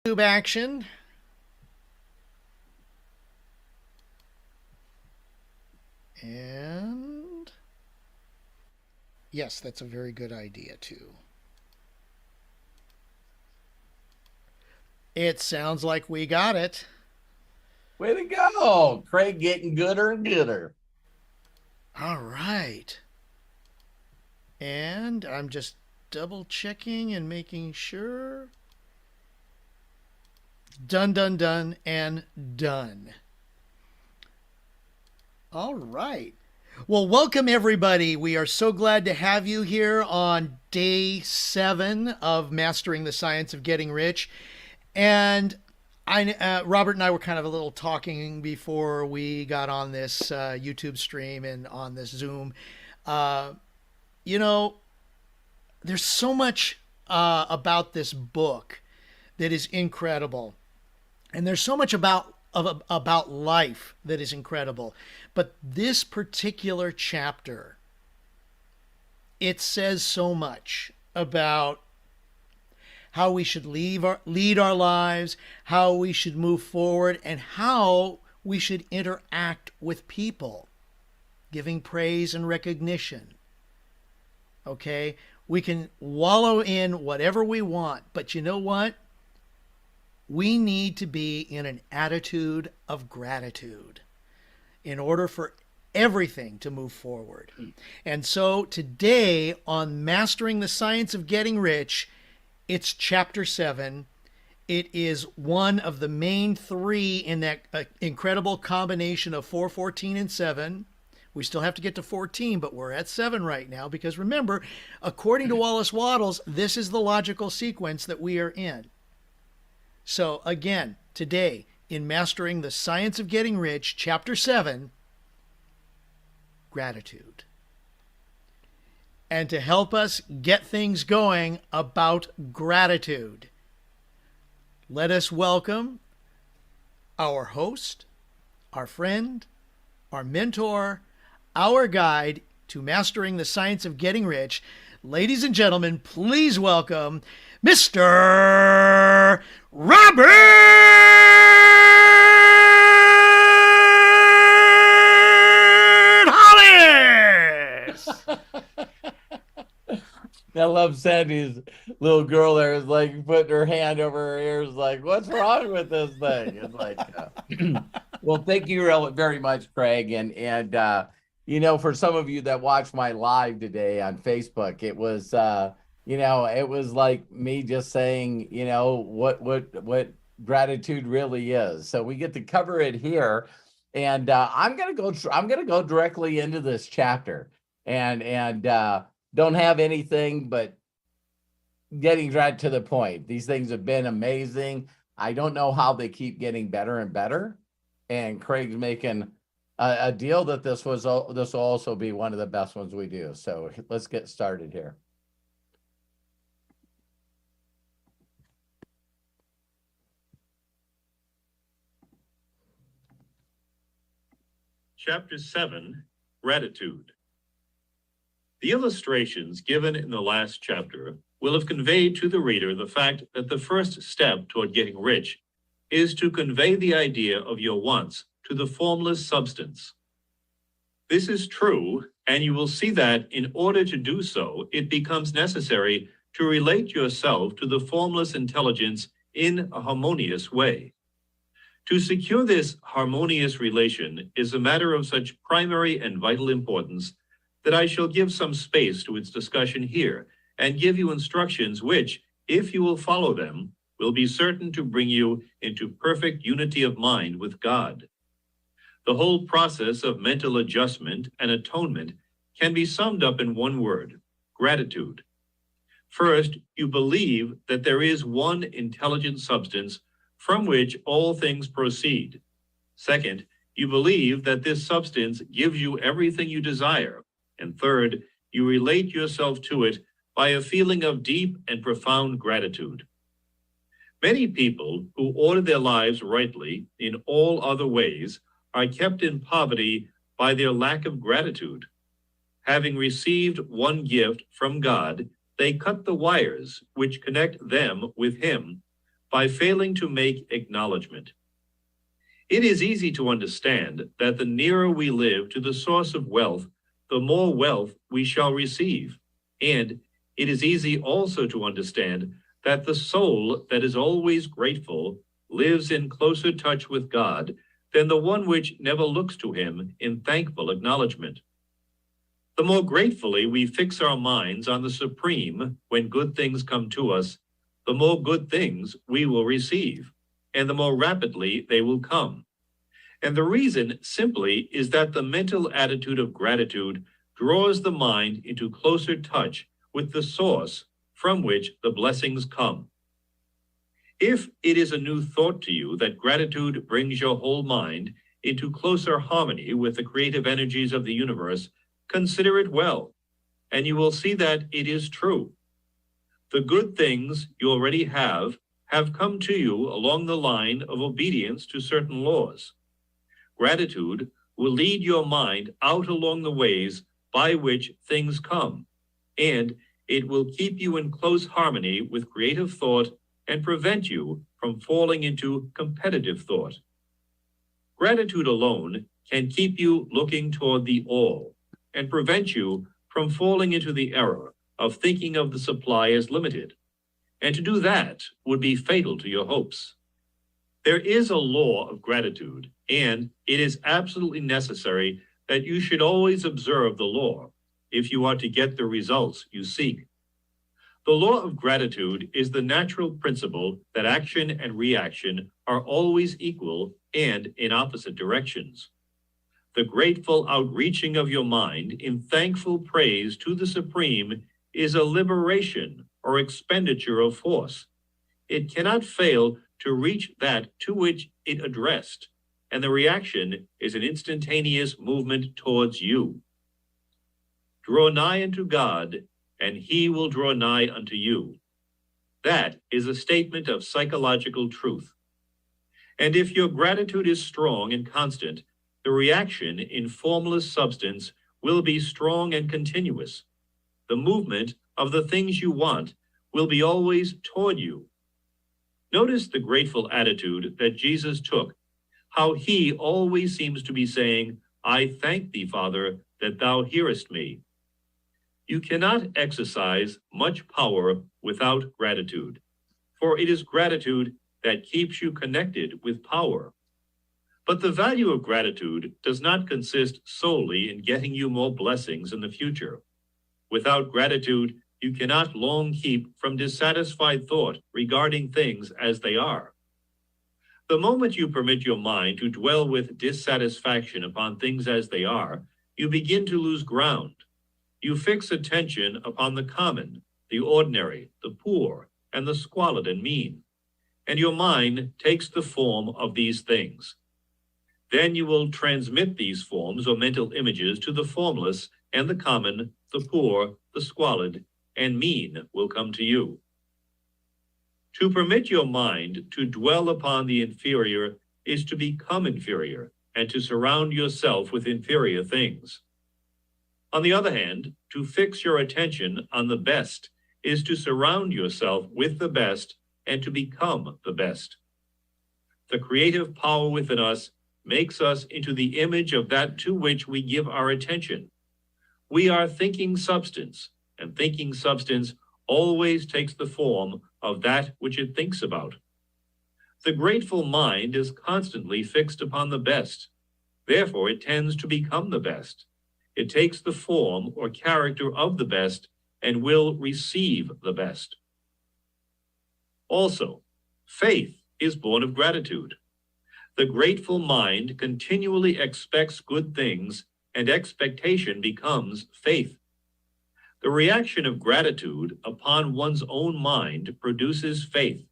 YouTube action. And yes, that's a very good idea too. It sounds like we got it. Way to go. Craig getting gooder and gooder. All right. And I'm just double checking and making sure. Done, done, done, and done. All right. Well, welcome everybody. We are so glad to have you here on day 7 of Mastering the Science of Getting Rich. And Robert and I were kind of a little talking before we got on this YouTube stream and on this Zoom. Uh, you know, there's so much about this book that is incredible, and there's so much about life that is incredible. But this particular chapter, it says so much about how we should lead our lives, how we should move forward, and how we should interact with people, giving praise and recognition. Okay? We can wallow in whatever we want, but you know what? We need to be in an attitude of gratitude in order for everything to move forward. And so today on Mastering the Science of Getting Rich, it's chapter 7. It is one of the main 3 in that incredible combination of 4, 14, and 7. We still have to get to 14, but we're at 7 right now because remember, according to Wallace Wattles, this is the logical sequence that we are in. So again, today in Mastering the Science of Getting Rich, chapter 7, gratitude. And to help us get things going about gratitude, let us welcome our host, our friend, our mentor, our guide to Mastering the Science of Getting Rich. Ladies and gentlemen, please welcome Mr. Robert Hollis! I love Sandy's little girl there is like putting her hand over her ears, like, what's wrong with this thing? It's like, well, thank you very much, Craig. And for some of you that watched my live today on Facebook, it was, it was like me just saying, what gratitude really is. So we get to cover it here. And I'm going to go directly into this chapter and don't have anything but getting right to the point. These things have been amazing. I don't know how they keep getting better and better. And Craig's making a deal that this will also be one of the best ones we do. So let's get started here. Chapter 7, Gratitude. The illustrations given in the last chapter will have conveyed to the reader the fact that the first step toward getting rich is to convey the idea of your wants to the formless substance. This is true, and you will see that in order to do so, it becomes necessary to relate yourself to the formless intelligence in a harmonious way. To secure this harmonious relation is a matter of such primary and vital importance that I shall give some space to its discussion here and give you instructions which, if you will follow them, will be certain to bring you into perfect unity of mind with God. The whole process of mental adjustment and atonement can be summed up in one word: gratitude. First, you believe that there is one intelligent substance from which all things proceed. Second, you believe that this substance gives you everything you desire. And third, you relate yourself to it by a feeling of deep and profound gratitude. Many people who order their lives rightly in all other ways are kept in poverty by their lack of gratitude. Having received one gift from God, they cut the wires which connect them with Him by failing to make acknowledgement. It is easy to understand that the nearer we live to the source of wealth, the more wealth we shall receive. And it is easy also to understand that the soul that is always grateful lives in closer touch with God than the one which never looks to him in thankful acknowledgement. The more gratefully we fix our minds on the Supreme when good things come to us, the more good things we will receive, and the more rapidly they will come. And the reason simply is that the mental attitude of gratitude draws the mind into closer touch with the source from which the blessings come. If it is a new thought to you that gratitude brings your whole mind into closer harmony with the creative energies of the universe, consider it well, and you will see that it is true. The good things you already have come to you along the line of obedience to certain laws. Gratitude will lead your mind out along the ways by which things come, and it will keep you in close harmony with creative thought and prevent you from falling into competitive thought. Gratitude alone can keep you looking toward the all and prevent you from falling into the error of thinking of the supply as limited. And to do that would be fatal to your hopes. There is a law of gratitude, and it is absolutely necessary that you should always observe the law if you are to get the results you seek. The law of gratitude is the natural principle that action and reaction are always equal and in opposite directions. The grateful outreaching of your mind in thankful praise to the Supreme is a liberation or expenditure of force. It cannot fail to reach that to which it addressed, and the reaction is an instantaneous movement towards you. Draw nigh unto God, and he will draw nigh unto you. That is a statement of psychological truth. And if your gratitude is strong and constant, the reaction in formless substance will be strong and continuous. The movement of the things you want will be always toward you. Notice the grateful attitude that Jesus took, how he always seems to be saying, I thank thee, Father, that thou hearest me. You cannot exercise much power without gratitude, for it is gratitude that keeps you connected with power. But the value of gratitude does not consist solely in getting you more blessings in the future. Without gratitude, you cannot long keep from dissatisfied thought regarding things as they are. The moment you permit your mind to dwell with dissatisfaction upon things as they are, you begin to lose ground. You fix attention upon the common, the ordinary, the poor, and the squalid and mean, and your mind takes the form of these things. Then you will transmit these forms or mental images to the formless, and the common, the poor, the squalid, and mean will come to you. To permit your mind to dwell upon the inferior is to become inferior and to surround yourself with inferior things. On the other hand, to fix your attention on the best is to surround yourself with the best and to become the best. The creative power within us makes us into the image of that to which we give our attention. We are thinking substance, and thinking substance always takes the form of that which it thinks about. The grateful mind is constantly fixed upon the best. Therefore, it tends to become the best. It takes the form or character of the best and will receive the best. Also, faith is born of gratitude. The grateful mind continually expects good things, and expectation becomes faith. The reaction of gratitude upon one's own mind produces faith,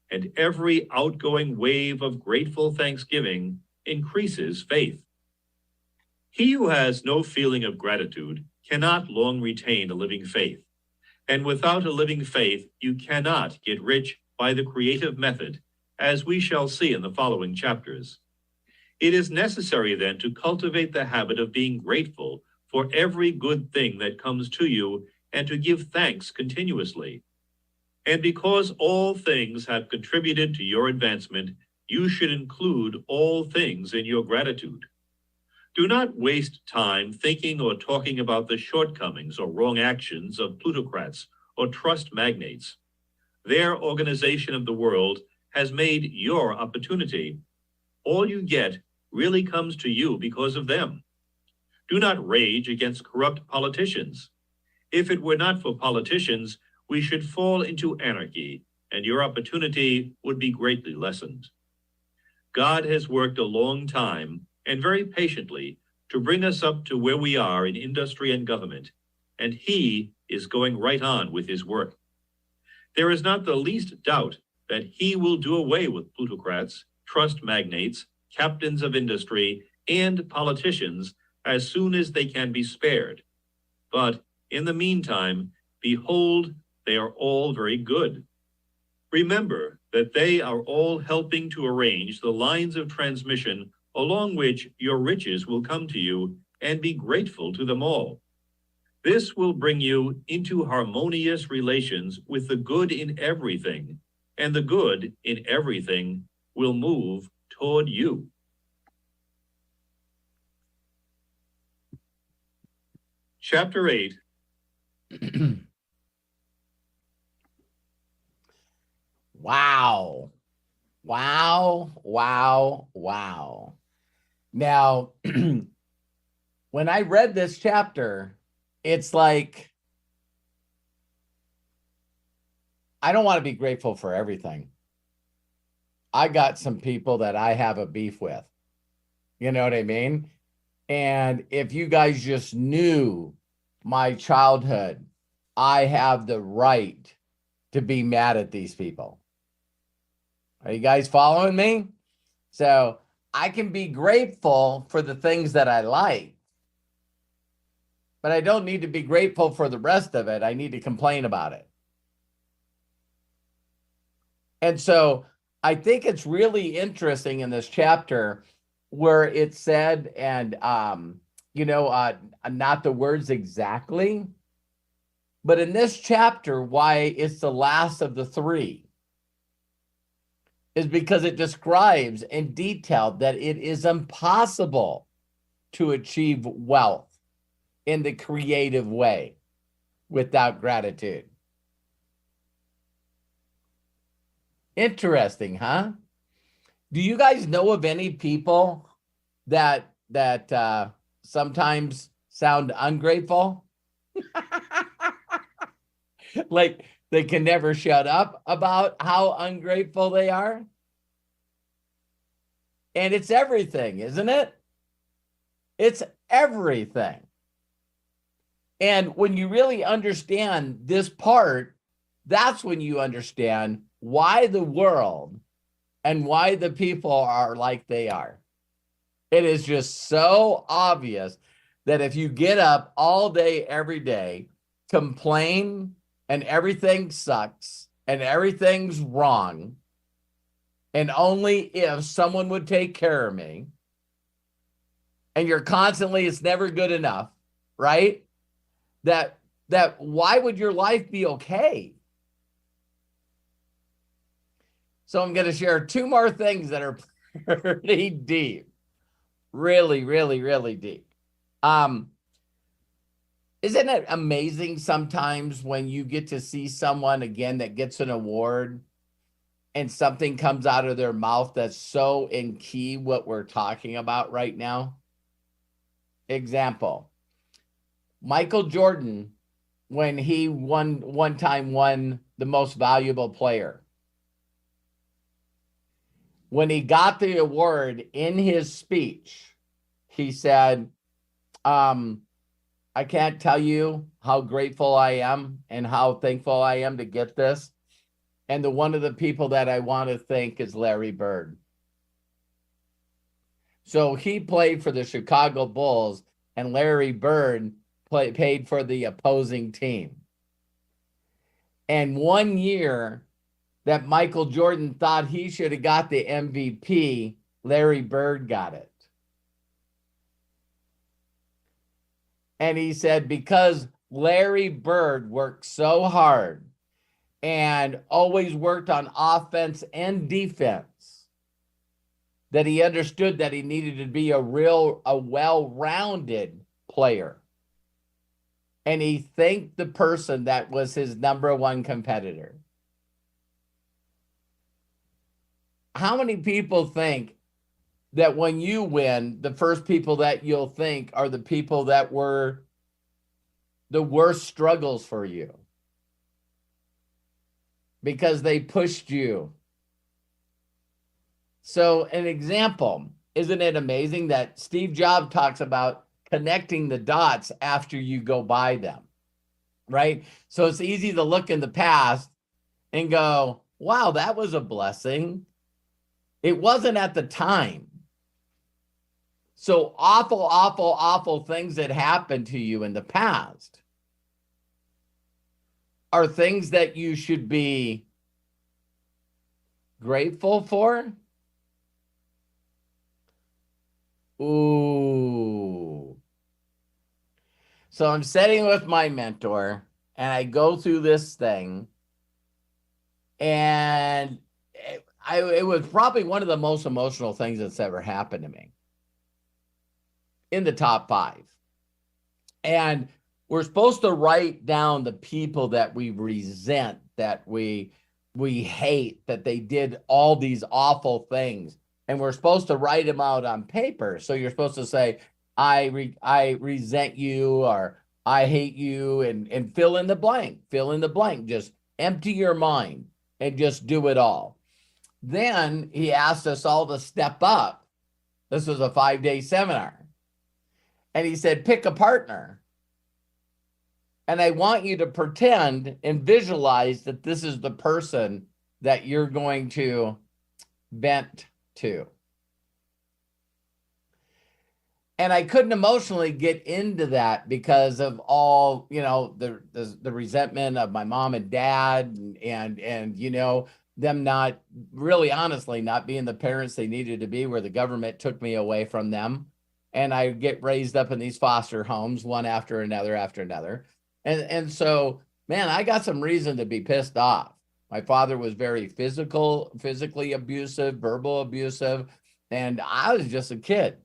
and every outgoing wave of grateful thanksgiving increases faith. He who has no feeling of gratitude cannot long retain a living faith, and without a living faith, you cannot get rich by the creative method, as we shall see in the following chapters. It is necessary then to cultivate the habit of being grateful for every good thing that comes to you and to give thanks continuously. And because all things have contributed to your advancement, you should include all things in your gratitude. Do not waste time thinking or talking about the shortcomings or wrong actions of plutocrats or trust magnates. Their organization of the world has made your opportunity. All you get really comes to you because of them. Do not rage against corrupt politicians. If it were not for politicians, we should fall into anarchy, and your opportunity would be greatly lessened. God has worked a long time and very patiently to bring us up to where we are in industry and government, and He is going right on with His work. There is not the least doubt that He will do away with plutocrats, trust magnates, captains of industry, and politicians as soon as they can be spared. But in the meantime, behold, they are all very good. Remember that they are all helping to arrange the lines of transmission along which your riches will come to you, and be grateful to them all. This will bring you into harmonious relations with the good in everything, and the good in everything will move toward you. Chapter 8. Wow. Wow, wow, wow. Now, when I read this chapter, it's like, I don't want to be grateful for everything. I got some people that I have a beef with. You know what I mean? And if you guys just knew my childhood, I have the right to be mad at these people. Are you guys following me? So I can be grateful for the things that I like, but I don't need to be grateful for the rest of it. I need to complain about it. And so I think it's really interesting in this chapter where it said, and not the words exactly, but in this chapter, why it's the last of the three is because it describes in detail that it is impossible to achieve wealth in the creative way without gratitude. Interesting, huh? Do you guys know of any people that sometimes sound ungrateful? Like they can never shut up about how ungrateful they are? And it's everything, isn't it? It's everything. And when you really understand this part, that's when you understand why the world and why the people are like they are. It is just so obvious that if you get up all day, every day, complain, and everything sucks, and everything's wrong, and only if someone would take care of me, and you're constantly, it's never good enough, right? That why would your life be okay? So I'm going to share two more things that are pretty deep. Really, really, really deep. Isn't it amazing sometimes when you get to see someone again that gets an award and something comes out of their mouth that's so in key what we're talking about right now? Example, Michael Jordan, when he won the most valuable player. When he got the award, in his speech, he said, I can't tell you how grateful I am and how thankful I am to get this. And one of the people that I want to thank is Larry Bird. So he played for the Chicago Bulls, and Larry Bird paid for the opposing team. And 1 year that Michael Jordan thought he should have got the MVP, Larry Bird got it. And he said, because Larry Bird worked so hard and always worked on offense and defense, that he understood that he needed to be a well-rounded player. And he thanked the person that was his number one competitor. How many people think that when you win, the first people that you'll think are the people that were the worst struggles for you? Because they pushed you. So an example, isn't it amazing that Steve Jobs talks about connecting the dots after you go by them, right? So it's easy to look in the past and go, wow, that was a blessing. It wasn't at the time. So awful, awful, awful things that happened to you in the past are things that you should be grateful for. Ooh. So I'm sitting with my mentor and I go through this thing, and it was probably one of the most emotional things that's ever happened to me, in the top 5. And we're supposed to write down the people that we resent, that we hate, that they did all these awful things. And we're supposed to write them out on paper. So you're supposed to say, I resent you, or I hate you, and fill in the blank, just empty your mind and just do it all. Then he asked us all to step up. This was a 5-day seminar. And he said, pick a partner. And I want you to pretend and visualize that this is the person that you're going to vent to. And I couldn't emotionally get into that because of all, the resentment of my mom and dad, and them not really, honestly, not being the parents they needed to be, where the government took me away from them. And I get raised up in these foster homes, one after another. And so, man, I got some reason to be pissed off. My father was very physically abusive, verbal abusive, and I was just a kid.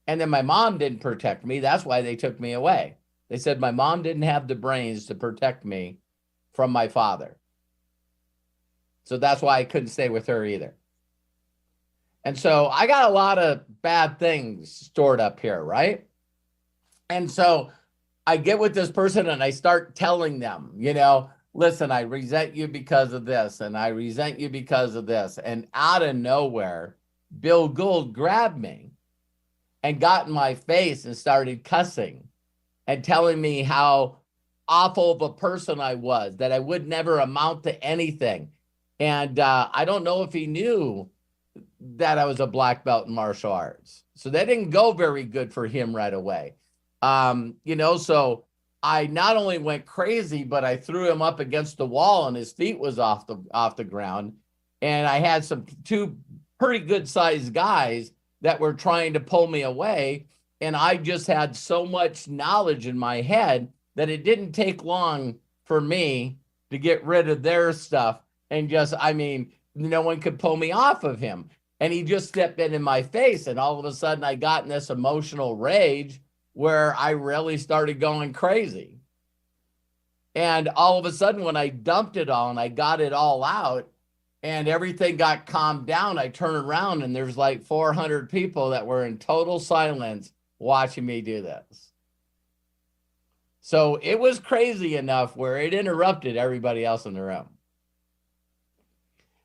And then my mom didn't protect me. That's why they took me away. They said my mom didn't have the brains to protect me from my father. So that's why I couldn't stay with her either. And so I got a lot of bad things stored up here, right? And so I get with this person and I start telling them, listen, I resent you because of this, and I resent you because of this. And out of nowhere, Bill Gould grabbed me and got in my face and started cussing and telling me how awful of a person I was, that I would never amount to anything. And I don't know if he knew that I was a black belt in martial arts. So that didn't go very good for him right away. So I not only went crazy, but I threw him up against the wall and his feet was off the ground. And I had two pretty good sized guys that were trying to pull me away. And I just had so much knowledge in my head that it didn't take long for me to get rid of their stuff. And no one could pull me off of him. And he just stepped in my face. And all of a sudden I got in this emotional rage where I really started going crazy. And all of a sudden, when I dumped it all and I got it all out and everything got calmed down, I turned around and there's like 400 people that were in total silence watching me do this. So it was crazy enough where it interrupted everybody else in the room.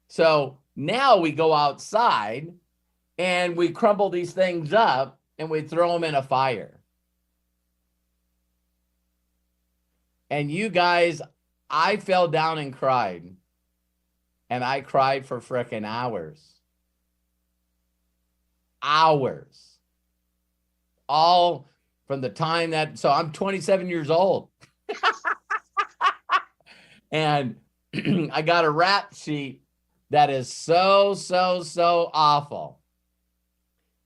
So now we go outside and we crumble these things up and we throw them in a fire. And you guys, I fell down and cried. And I cried for frickin' hours. Hours. All from the time so I'm 27 years old. And I got a rap sheet that is so awful.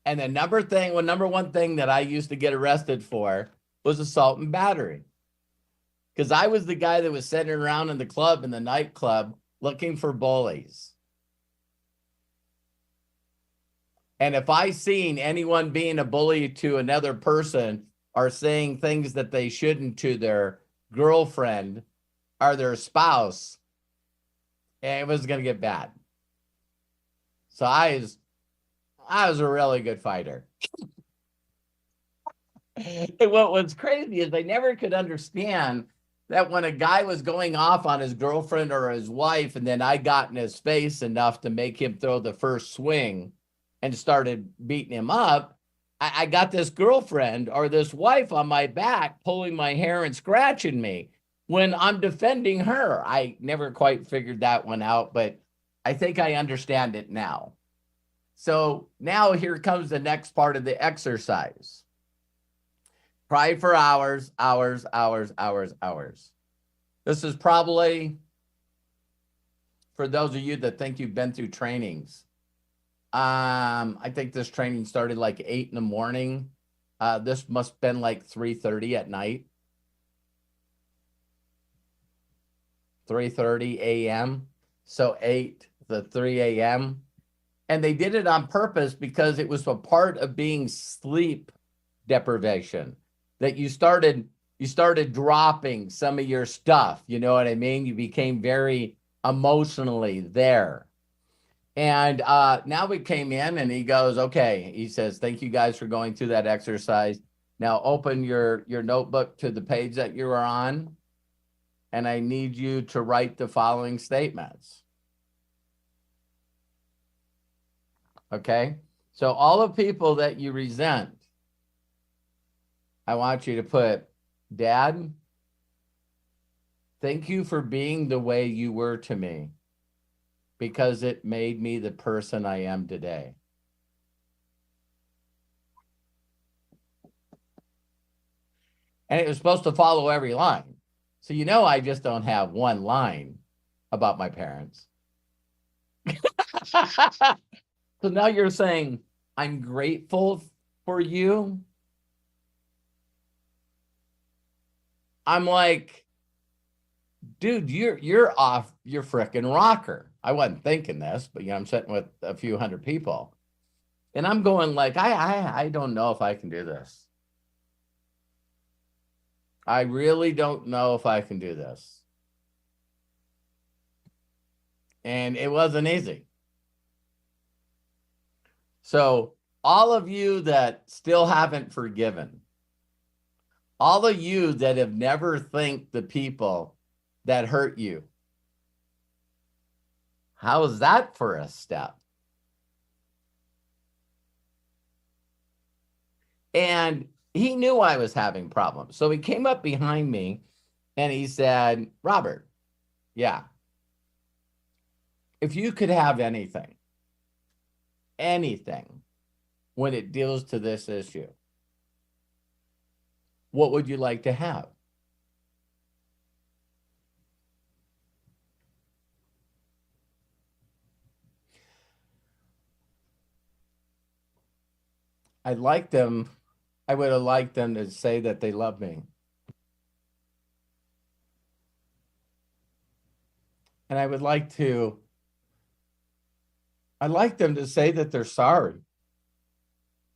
And the number one thing that I used to get arrested for was assault and battery. because I was the guy that was sitting around in the club, in the nightclub, looking for bullies. And if I seen anyone being a bully to another person or saying things that they shouldn't to their girlfriend or their spouse, it was going to get bad. So I was a really good fighter. And what was crazy is I never could understand that when a guy was going off on his girlfriend or his wife, and then I got in his face enough to make him throw the first swing and started beating him up, I got this girlfriend or this wife on my back pulling my hair and scratching me when I'm defending her. I never quite figured that one out, but I think I understand it now. So now here comes the next part of the exercise. Cry for hours, hours, hours, hours, hours. This is probably, for those of you that think you've been through trainings, I think this training started like 8 in the morning. This must have been like 3:30 at night. 3:30 a.m. So 8 to 3 a.m. And they did it on purpose because it was a part of being sleep deprivation, that you started dropping some of your stuff. You know what I mean? You became very emotionally there. And now we came in and he goes, okay, he says, thank you guys for going through that exercise. Now open your notebook to the page that you are on. And I need you to write the following statements. Okay. So all the people that you resent, I want you to put, Dad, thank you for being the way you were to me, because it made me the person I am today. And it was supposed to follow every line. So you know I just don't have one line about my parents. So now you're saying, I'm grateful for you. I'm like, dude, you're off your frickin' rocker. I wasn't thinking this, but I'm sitting with a few hundred people. And I'm going like, I don't know if I can do this. I really don't know if I can do this. And it wasn't easy. So all of you that still haven't forgiven, all of you that have never thanked the people that hurt you, how is that for a step? And he knew I was having problems. So he came up behind me and he said, Robert, yeah, if you could have anything when it deals to this issue, what would you like to have? I would have liked them to say that they love me. And I'd like them to say that they're sorry.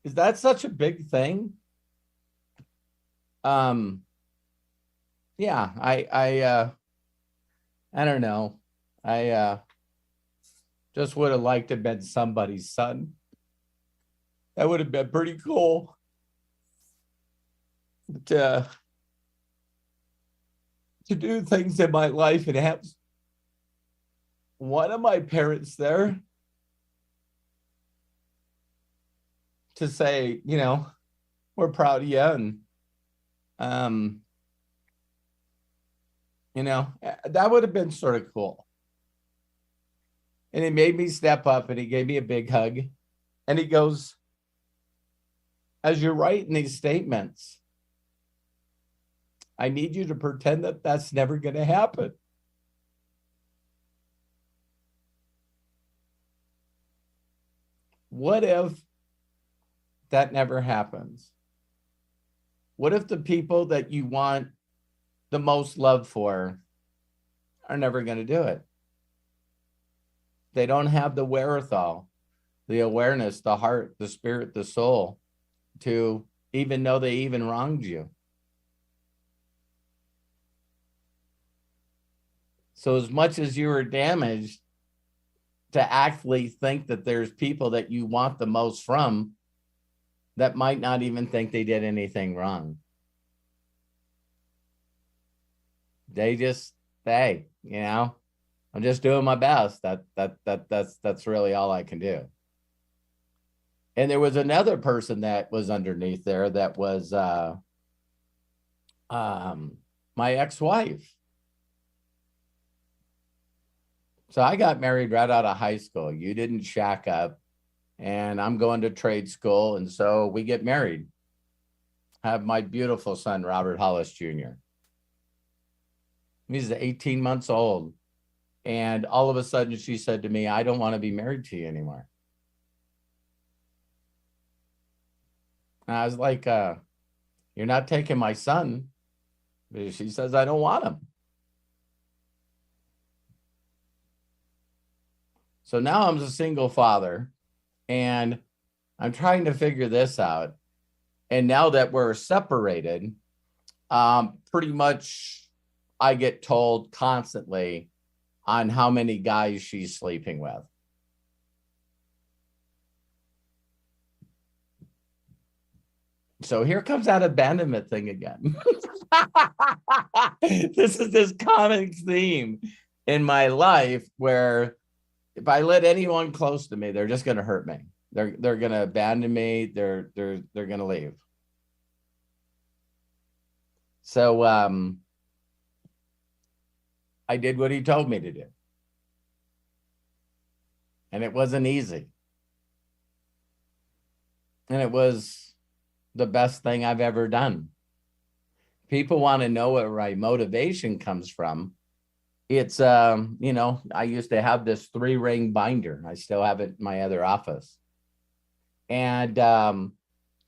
Is that such a big thing? Yeah, I don't know. I just would have liked to have been somebody's son. That would have been pretty cool. To do things in my life and have one of my parents there to say, we're proud of you, and that would have been sort of cool. And he made me step up and he gave me a big hug. And he goes, as you're writing these statements, I need you to pretend that that's never going to happen. What if that never happens? What if the people that you want the most loved for are never going to do it. They don't have the wherewithal, the awareness, the heart, the spirit, the soul to even know they even wronged you. So as much as you were damaged, to actually think that there's people that you want the most from that might not even think they did anything wrong. They just, hey, I'm just doing my best. That's really all I can do. And there was another person that was underneath there that was my ex-wife. So I got married right out of high school. You didn't shack up, and I'm going to trade school. And so we get married. I have my beautiful son, Robert Hollis Jr. He's 18 months old. And all of a sudden she said to me, I don't want to be married to you anymore. And I was like, you're not taking my son. She says, I don't want him. So now I'm a single father and I'm trying to figure this out. And now that we're separated, pretty much I get told constantly on how many guys she's sleeping with. So here comes that abandonment thing again. This is this common theme in my life where if I let anyone close to me, they're just going to hurt me. They're going to abandon me. They're going to leave. So I did what he told me to do. And it wasn't easy. And it was the best thing I've ever done. People want to know where my motivation comes from. It's, I used to have this 3-ring binder. I still have it in my other office. And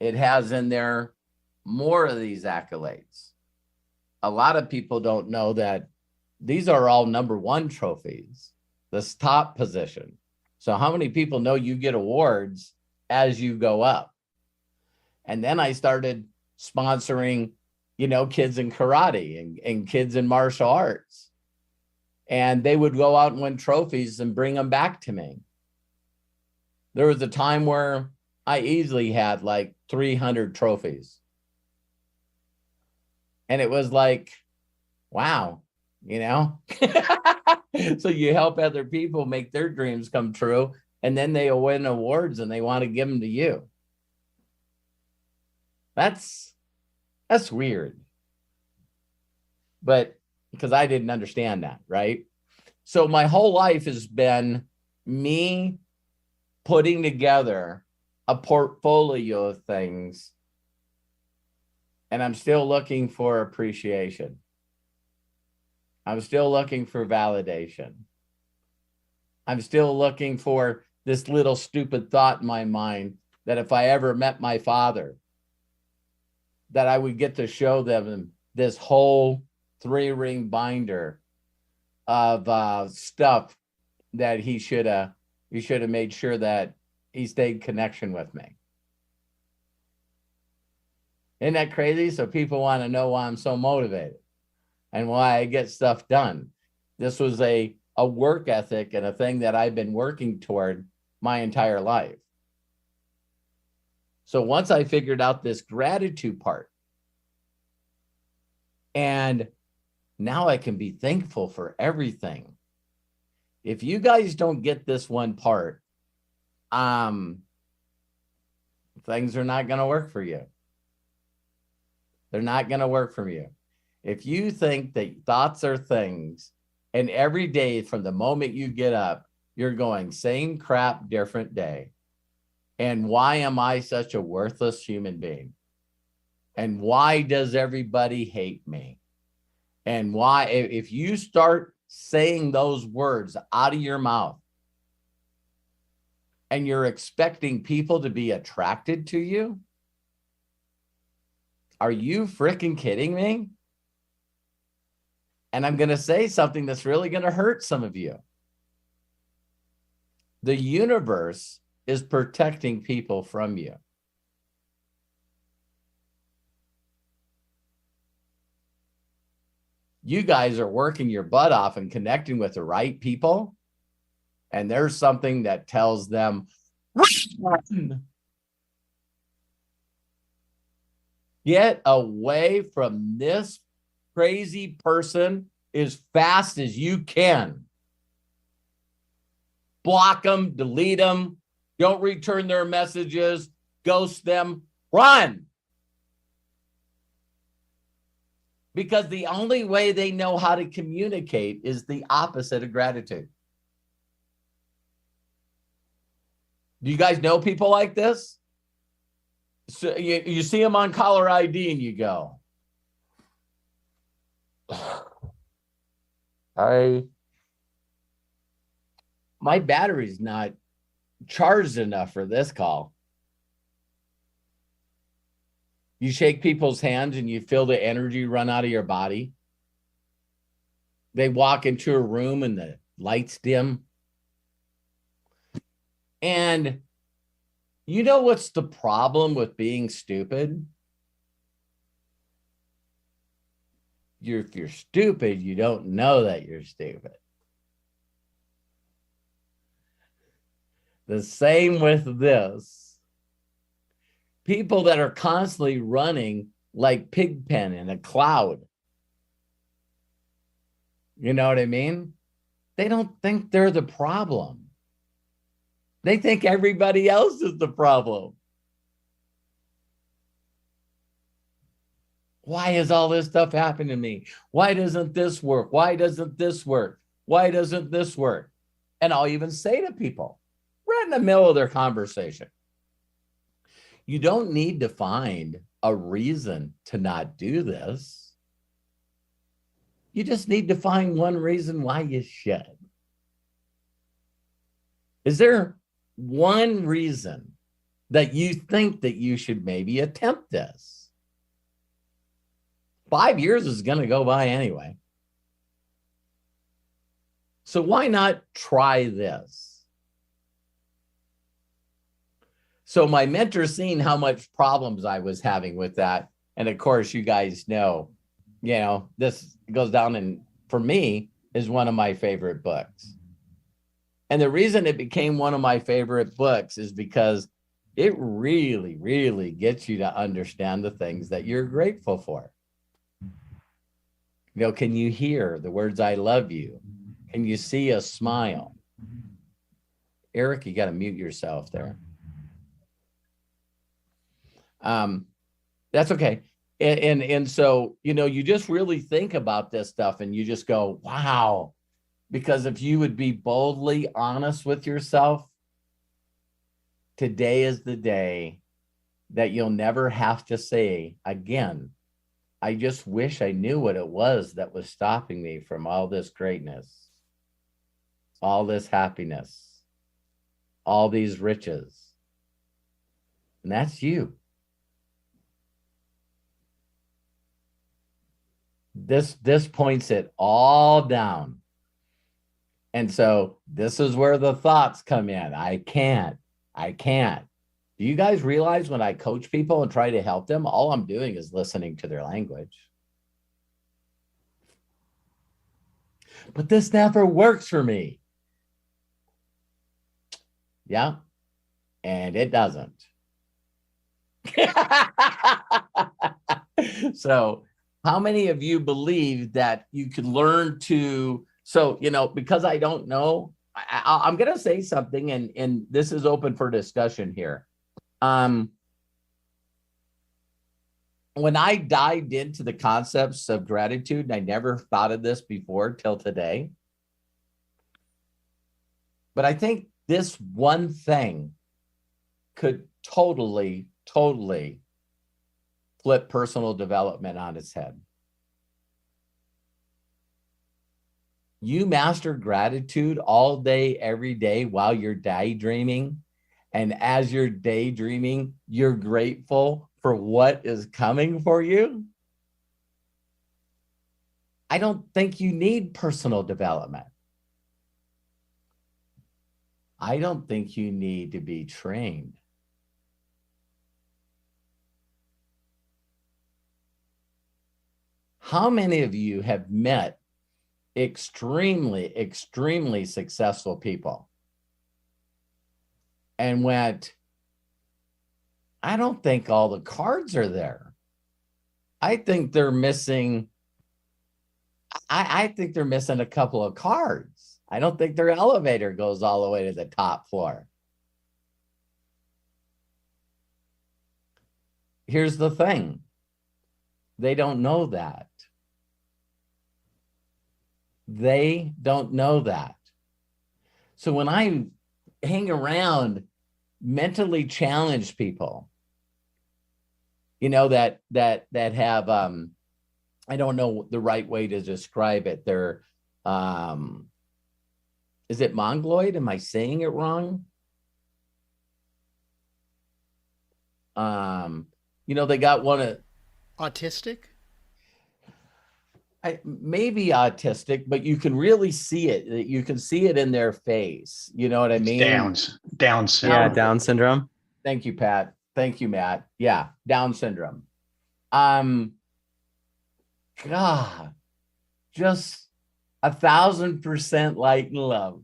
it has in there more of these accolades. A lot of people don't know that these are all #1 trophies, this top position. So how many people know you get awards as you go up? And then I started sponsoring, kids in karate and kids in martial arts. And they would go out and win trophies and bring them back to me. There was a time where I easily had like 300 trophies. And it was like, wow, So you help other people make their dreams come true, and then they win awards and they want to give them to you. That's weird. But because I didn't understand that, right? So my whole life has been me putting together a portfolio of things, and I'm still looking for appreciation. I'm still looking for validation. I'm still looking for this little stupid thought in my mind that if I ever met my father, that I would get to show them this whole 3-ring binder of stuff that he should have made sure that he stayed connection with me. Isn't that crazy? So people want to know why I'm so motivated and why I get stuff done. This was a work ethic and a thing that I've been working toward my entire life. So once I figured out this gratitude part, and now I can be thankful for everything. If you guys don't get this one part, things are not going to work for you. They're not going to work for you. If you think that thoughts are things, and every day from the moment you get up, you're going, same crap, different day. And why am I such a worthless human being? And why does everybody hate me? And why, if you start saying those words out of your mouth and you're expecting people to be attracted to you, are you freaking kidding me? And I'm going to say something that's really going to hurt some of you. The universe is protecting people from you. You guys are working your butt off and connecting with the right people. And there's something that tells them, get away from this crazy person as fast as you can. Block them, delete them, don't return their messages, ghost them, run. Because the only way they know how to communicate is the opposite of gratitude. Do you guys know people like this? So you see them on caller ID and you go, my battery's not charged enough for this call. You shake people's hands and you feel the energy run out of your body. They walk into a room and the lights dim. And you know what's the problem with being stupid? If you're stupid, you don't know that you're stupid. The same with this. People that are constantly running like Pigpen in a cloud. You know what I mean? They don't think they're the problem. They think everybody else is the problem. Why is all this stuff happening to me? Why doesn't this work? Why doesn't this work? Why doesn't this work? And I'll even say to people, right in the middle of their conversation, you don't need to find a reason to not do this. You just need to find one reason why you should. Is there one reason that you think that you should maybe attempt this? 5 years is going to go by anyway. So why not try this? So my mentor seen how much problems I was having with that. And of course, you guys know, this goes down and for me is one of my favorite books. And the reason it became one of my favorite books is because it really, really gets you to understand the things that you're grateful for. Can you hear the words, I love you? Can you see a smile? Eric, you got to mute yourself there. That's okay. And so, you just really think about this stuff and you just go, wow. Because if you would be boldly honest with yourself, today is the day that you'll never have to say again, I just wish I knew what it was that was stopping me from all this greatness, all this happiness, all these riches. And that's you. This points it all down. And so this is where the thoughts come in. I can't. Do you guys realize when I coach people and try to help them, all I'm doing is listening to their language? But this never works for me. Yeah, and it doesn't. So how many of you believe that you could learn to, because I don't know, I'm going to say something and this is open for discussion here. When I dived into the concepts of gratitude, and I never thought of this before till today, but I think this one thing could totally flip personal development on its head. You master gratitude all day, every day while you're daydreaming. And as you're daydreaming, you're grateful for what is coming for you. I don't think you need personal development. I don't think you need to be trained. How many of you have met extremely, extremely successful people and went, I don't think all the cards are there. I think they're missing. I think they're missing a couple of cards. I don't think their elevator goes all the way to the top floor. Here's the thing. They don't know that. They don't know that. So when I hang around mentally challenged people, you know, that have I don't know the right way to describe it. They're is it mongoloid? Am I saying it wrong? You know, they got one of Autistic? maybe autistic, but you can really see it. You can see it in their face. You know what I mean? Down Yeah, syndrome. Down syndrome. Thank you, Pat. Thank you, Matt. Yeah, Down syndrome. God, just 1,000% light and love.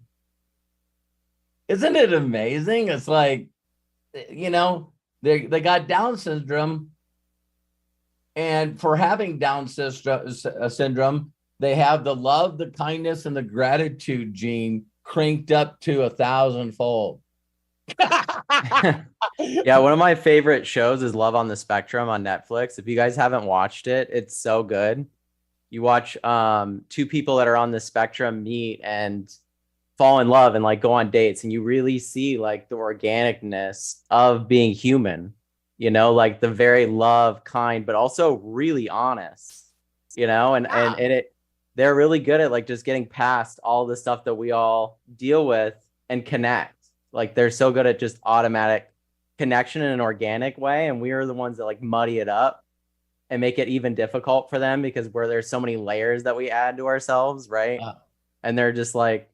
Isn't it amazing? It's like, you know, they got Down syndrome, and for having Down syndrome, they have the love, the kindness, and the gratitude gene cranked up to 1,000-fold. Yeah, one of my favorite shows is Love on the Spectrum on Netflix. If you guys haven't watched it, it's so good. You watch two people that are on the spectrum meet and fall in love and like go on dates, and you really see like the organicness of being human, you know, like the very love, kind, but also really honest, you know, and they're really good at like just getting past all the stuff that we all deal with and connect. Like they're so good at just automatic connection in an organic way, and we are the ones that like muddy it up and make it even difficult for them because there's so many layers that we add to ourselves, right? And they're just like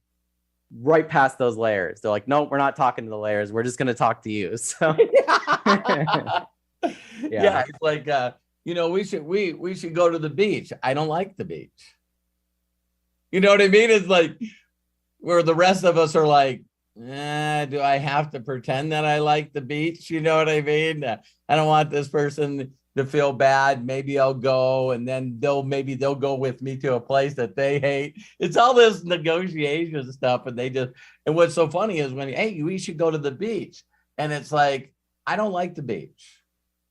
right past those layers. They're like, nope, we're not talking to the layers. We're just going to talk to you. So yeah, it's like you know, we should go to the beach. I don't like the beach. You know what I mean? It's like where the rest of us are like, do I have to pretend that I like the beach? You know what I mean? I don't want this person to feel bad. Maybe I'll go, and then they'll go with me to a place that they hate. It's all this negotiation stuff, and what's so funny is when, hey, we should go to the beach, and it's like, I don't like the beach,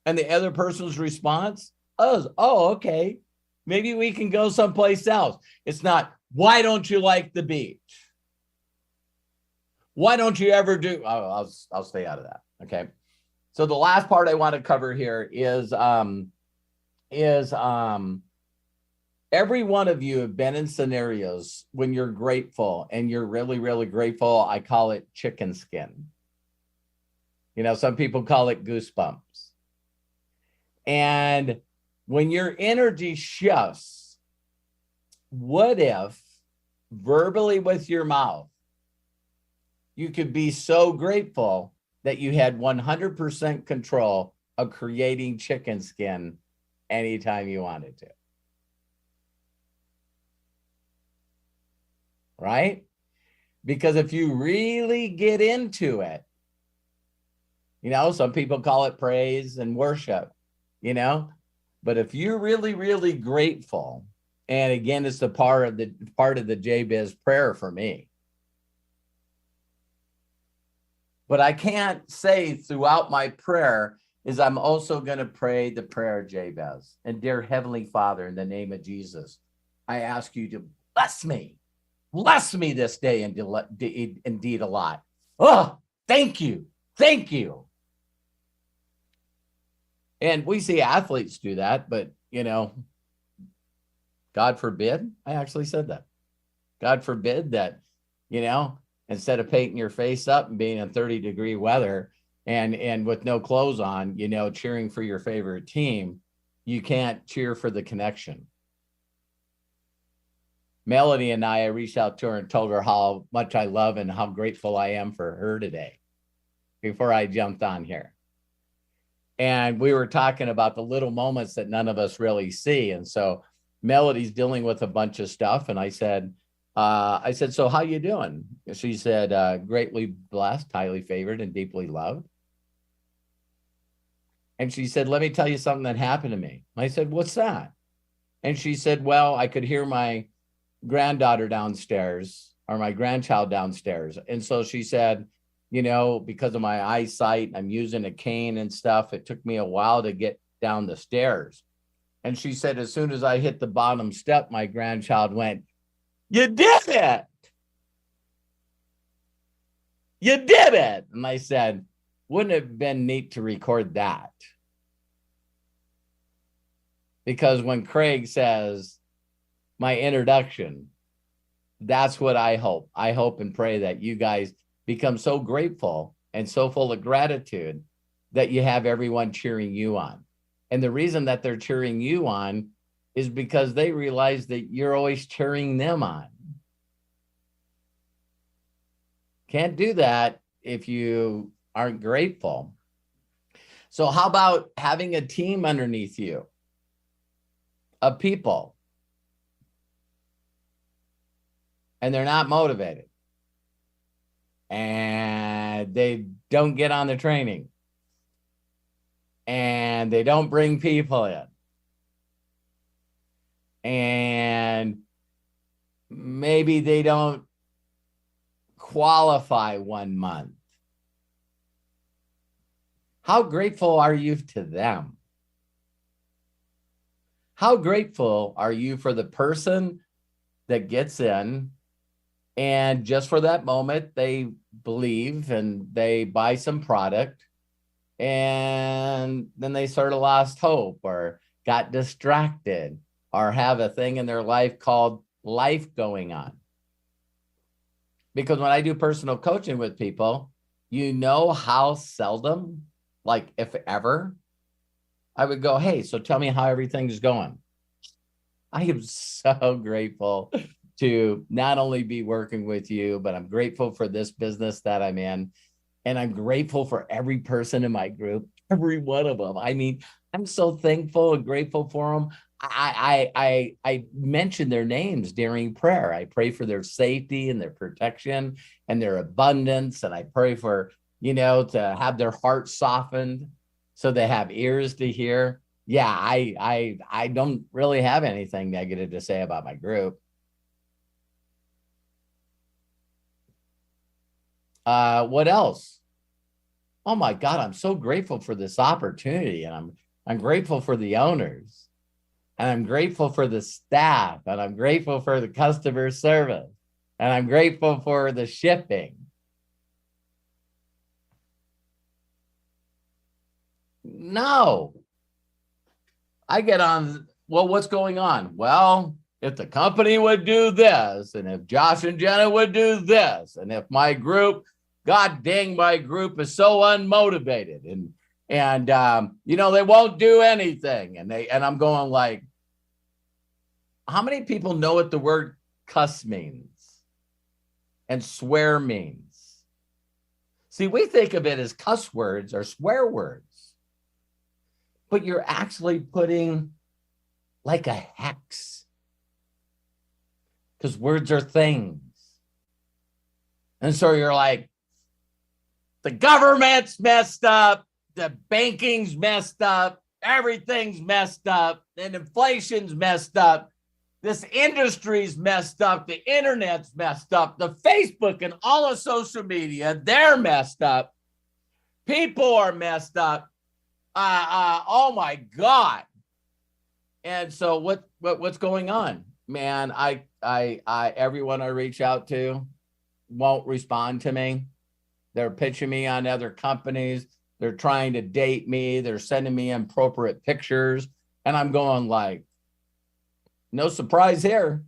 and the other person's response is, oh, okay, maybe we can go someplace else. It's not, why don't you like the beach? Why don't you ever do? I'll stay out of that. Okay. So the last part I want to cover here is every one of you have been in scenarios when you're grateful and you're really, really grateful. I call it chicken skin. You know, some people call it goosebumps. And when your energy shifts, what if verbally with your mouth, you could be so grateful that you had 100% control of creating chicken skin anytime you wanted to. Right? Because if you really get into it, you know, some people call it praise and worship, you know, but if you're really, really grateful, and again, it's the part of the JBiz prayer for me. But I can't say throughout my prayer is I'm also going to pray the prayer of Jabez. And dear Heavenly Father, in the name of Jesus, I ask you to bless me this day indeed a lot. Oh, thank you. Thank you. And we see athletes do that, but, you know, God forbid, I actually said that. God forbid that, you know, instead of painting your face up and being in 30-degree weather and with no clothes on, you know, cheering for your favorite team, you can't cheer for the connection. Melody and I reached out to her and told her how much I love and how grateful I am for her today before I jumped on here. And we were talking about the little moments that none of us really see. And so Melody's dealing with a bunch of stuff. And I said, so how you doing? She said, greatly blessed, highly favored, and deeply loved. And she said, let me tell you something that happened to me. I said, what's that? And she said, well, I could hear my granddaughter downstairs or my grandchild downstairs. And so she said, you know, because of my eyesight, I'm using a cane and stuff. It took me a while to get down the stairs. And she said, as soon as I hit the bottom step, my grandchild went, you did it. You did it. And I said, wouldn't it have been neat to record that? Because when Craig says my introduction, that's what I hope. I hope and pray that you guys become so grateful and so full of gratitude that you have everyone cheering you on. And the reason that they're cheering you on is because they realize that you're always cheering them on. Can't do that if you aren't grateful. So how about having a team underneath you of people and they're not motivated and they don't get on the training and they don't bring people in and maybe they don't qualify 1 month? How grateful are you to them? How grateful are you for the person that gets in and just for that moment, they believe and they buy some product and then they sort of lost hope or got distracted or have a thing in their life called life going on? Because when I do personal coaching with people, you know how seldom, like if ever, I would go, hey, so tell me how everything's going. I am so grateful to not only be working with you, but I'm grateful for this business that I'm in. And I'm grateful for every person in my group, every one of them. I mean, I'm so thankful and grateful for them. I mention their names during prayer. I pray for their safety and their protection and their abundance. And I pray for, you know, to have their heart softened so they have ears to hear. Yeah, I don't really have anything negative to say about my group. What else? Oh my God, I'm so grateful for this opportunity, and I'm grateful for the owners, and I'm grateful for the staff, and I'm grateful for the customer service, and I'm grateful for the shipping. No. I get on, well, what's going on? Well, if the company would do this, and if Josh and Jenna would do this, and if my group, God dang, my group is so unmotivated, and you know, they won't do anything. And I'm going like, how many people know what the word cuss means and swear means? See, we think of it as cuss words or swear words, but you're actually putting like a hex, because words are things. And so you're like, the government's messed up, the banking's messed up, everything's messed up, and inflation's messed up, this industry's messed up, the internet's messed up, the Facebook and all of social media, they're messed up, people are messed up. Oh my God. And so what's going on, man? Everyone I reach out to won't respond to me. They're pitching me on other companies. They're trying to date me. They're sending me inappropriate pictures. And I'm going like, no surprise here.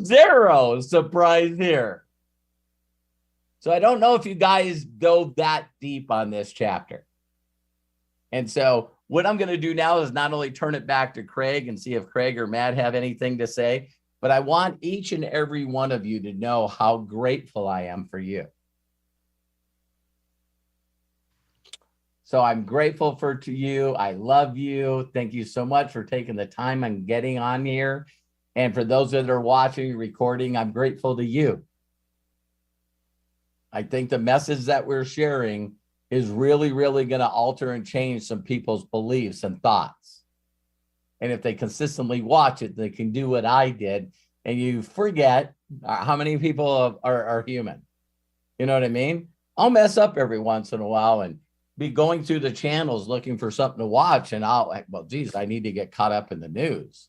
Zero surprise here. So I don't know if you guys go that deep on this chapter. And so what I'm going to do now is not only turn it back to Craig and see if Craig or Matt have anything to say, but I want each and every one of you to know how grateful I am for you. So I'm grateful to you. I love you. Thank you so much for taking the time and getting on here. And for those that are watching, recording, I'm grateful to you. I think the message that we're sharing is really, really going to alter and change some people's beliefs and thoughts. And if they consistently watch it, they can do what I did. And you forget how many people are human. You know what I mean? I'll mess up every once in a while and be going through the channels looking for something to watch. And well, geez, I need to get caught up in the news.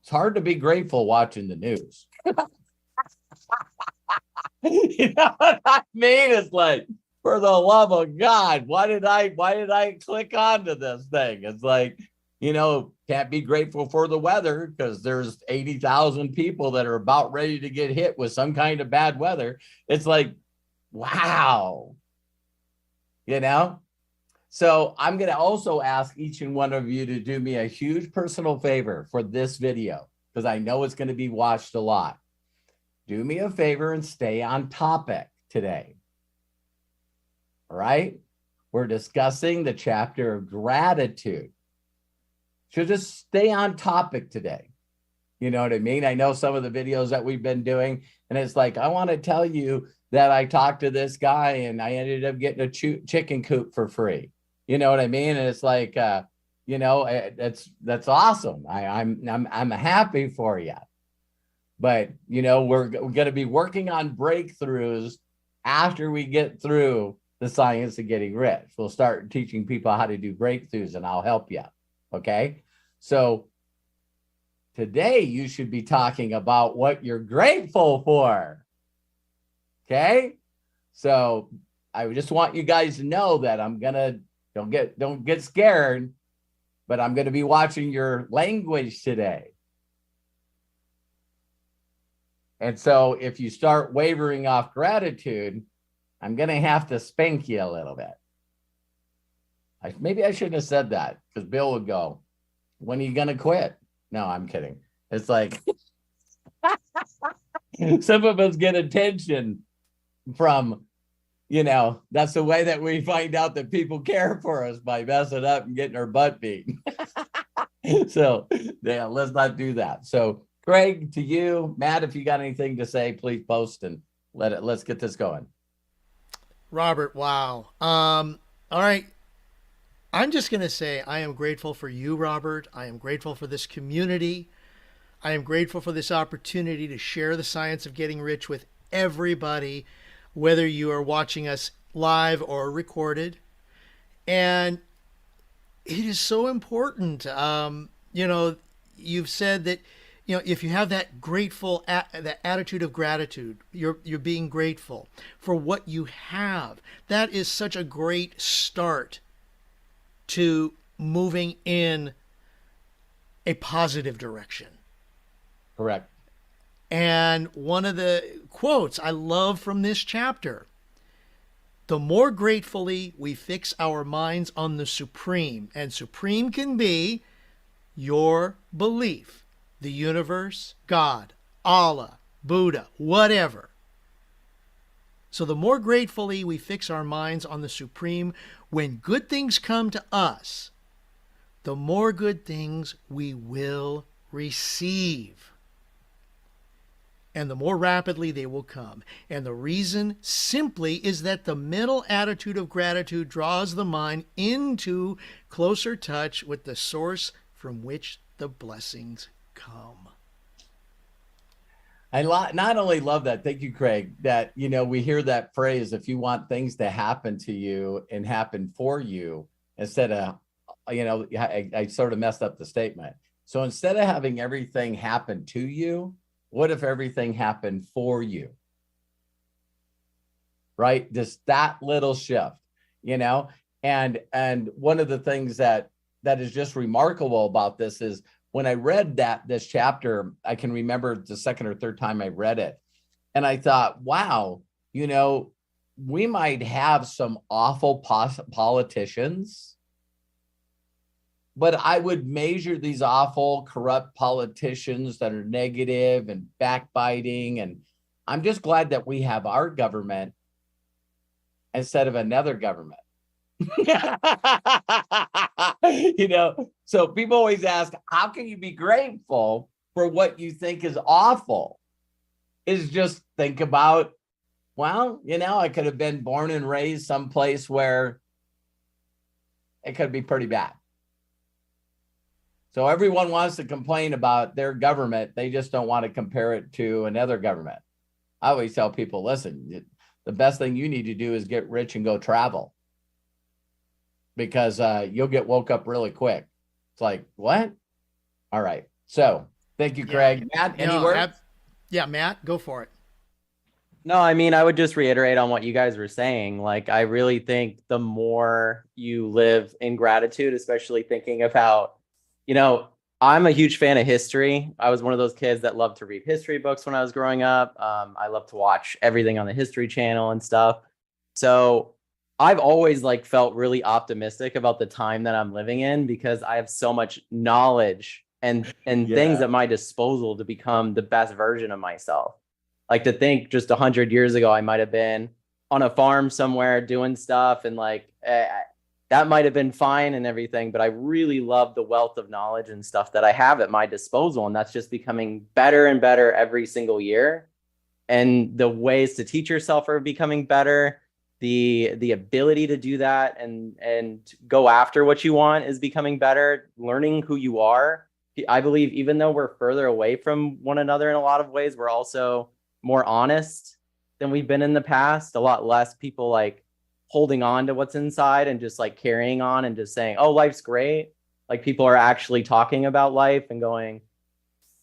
It's hard to be grateful watching the news. You know what I mean? It's like, for the love of God, why did I click onto this thing? It's like, can't be grateful for the weather because there's 80,000 people that are about ready to get hit with some kind of bad weather. It's like, wow. So I'm going to also ask each and one of you to do me a huge personal favor for this video, because I know it's going to be watched a lot. Do me a favor and stay on topic today. All right? We're discussing the chapter of gratitude. So just stay on topic today. You know what I mean? I know some of the videos that we've been doing, and it's like, I want to tell you that I talked to this guy and I ended up getting a chicken coop for free. You know what I mean? And it's like, that's awesome. I'm happy for you. But, we're going to be working on breakthroughs after we get through the science of getting rich. We'll start teaching people how to do breakthroughs, and I'll help you. Okay. So today you should be talking about what you're grateful for. Okay. So I just want you guys to know that don't get scared, but I'm going to be watching your language today. And so if you start wavering off gratitude, I'm going to have to spank you a little bit. Maybe I shouldn't have said that, because Bill would go, when are you going to quit? No, I'm kidding. It's like some of us get attention from, that's the way that we find out that people care for us, by messing up and getting our butt beat. So yeah, let's not do that. So Craig, to you, Matt, if you got anything to say, please post and let's get this going. Robert, wow. All right. I'm just going to say I am grateful for you, Robert. I am grateful for this community. I am grateful for this opportunity to share the science of getting rich with everybody, whether you are watching us live or recorded. And it is so important. You've said that, if you have that that attitude of gratitude, you're being grateful for what you have. That is such a great start to moving in a positive direction. Correct. And one of the quotes I love from this chapter, the more gratefully we fix our minds on the supreme, and supreme can be your belief, the universe, God, Allah, Buddha, whatever. So the more gratefully we fix our minds on the supreme, when good things come to us, the more good things we will receive. And the more rapidly they will come. And the reason simply is that the mental attitude of gratitude draws the mind into closer touch with the source from which the blessings come. I not only love that, thank you, Craig, that, we hear that phrase, if you want things to happen to you and happen for you, instead of, I sort of messed up the statement. So instead of having everything happen to you, what if everything happened for you? Right? Just that little shift, and one of the things that is just remarkable about this is when I read this chapter, I can remember the second or third time I read it. And I thought, wow, we might have some awful politicians but I would measure these awful, corrupt politicians that are negative and backbiting. And I'm just glad that we have our government instead of another government. So people always ask, how can you be grateful for what you think is awful? Is just think about, well, I could have been born and raised someplace where it could be pretty bad. So everyone wants to complain about their government. They just don't want to compare it to another government. I always tell people, listen, the best thing you need to do is get rich and go travel, because you'll get woke up really quick. It's like, what? All right. So thank you, Craig. Matt, any words? Yeah, Matt, go for it. No, I mean, I would just reiterate on what you guys were saying. Like, I really think the more you live in gratitude, especially thinking about, I'm a huge fan of history. I was one of those kids that loved to read history books when I was growing up. I love to watch everything on the History Channel and stuff. So I've always felt really optimistic about the time that I'm living in, because I have so much knowledge and things at my disposal to become the best version of myself. Like, to think just 100 years ago, I might have been on a farm somewhere doing stuff, and that might have been fine and everything, but I really love the wealth of knowledge and stuff that I have at my disposal. And that's just becoming better and better every single year. And the ways to teach yourself are becoming better. The ability to do that and go after what you want is becoming better. Learning who you are. I believe even though we're further away from one another in a lot of ways, we're also more honest than we've been in the past. A lot less people holding on to what's inside and just carrying on and just saying, oh, life's great. People are actually talking about life and going,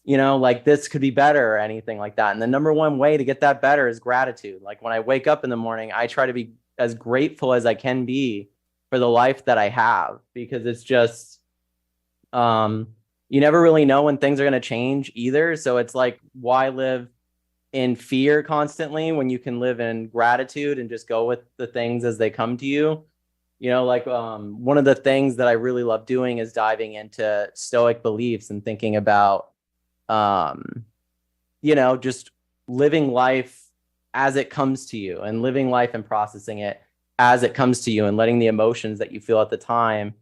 this could be better or anything like that. And the number one way to get that better is gratitude. When I wake up in the morning, I try to be as grateful as I can be for the life that I have, because it's just, you never really know when things are going to change either. So it's why live in fear constantly when you can live in gratitude and just go with the things as they come to you? One of the things that I really love doing is diving into Stoic beliefs and thinking about, just living life as it comes to you, and living life and processing it as it comes to you, and letting the emotions that you feel at the time,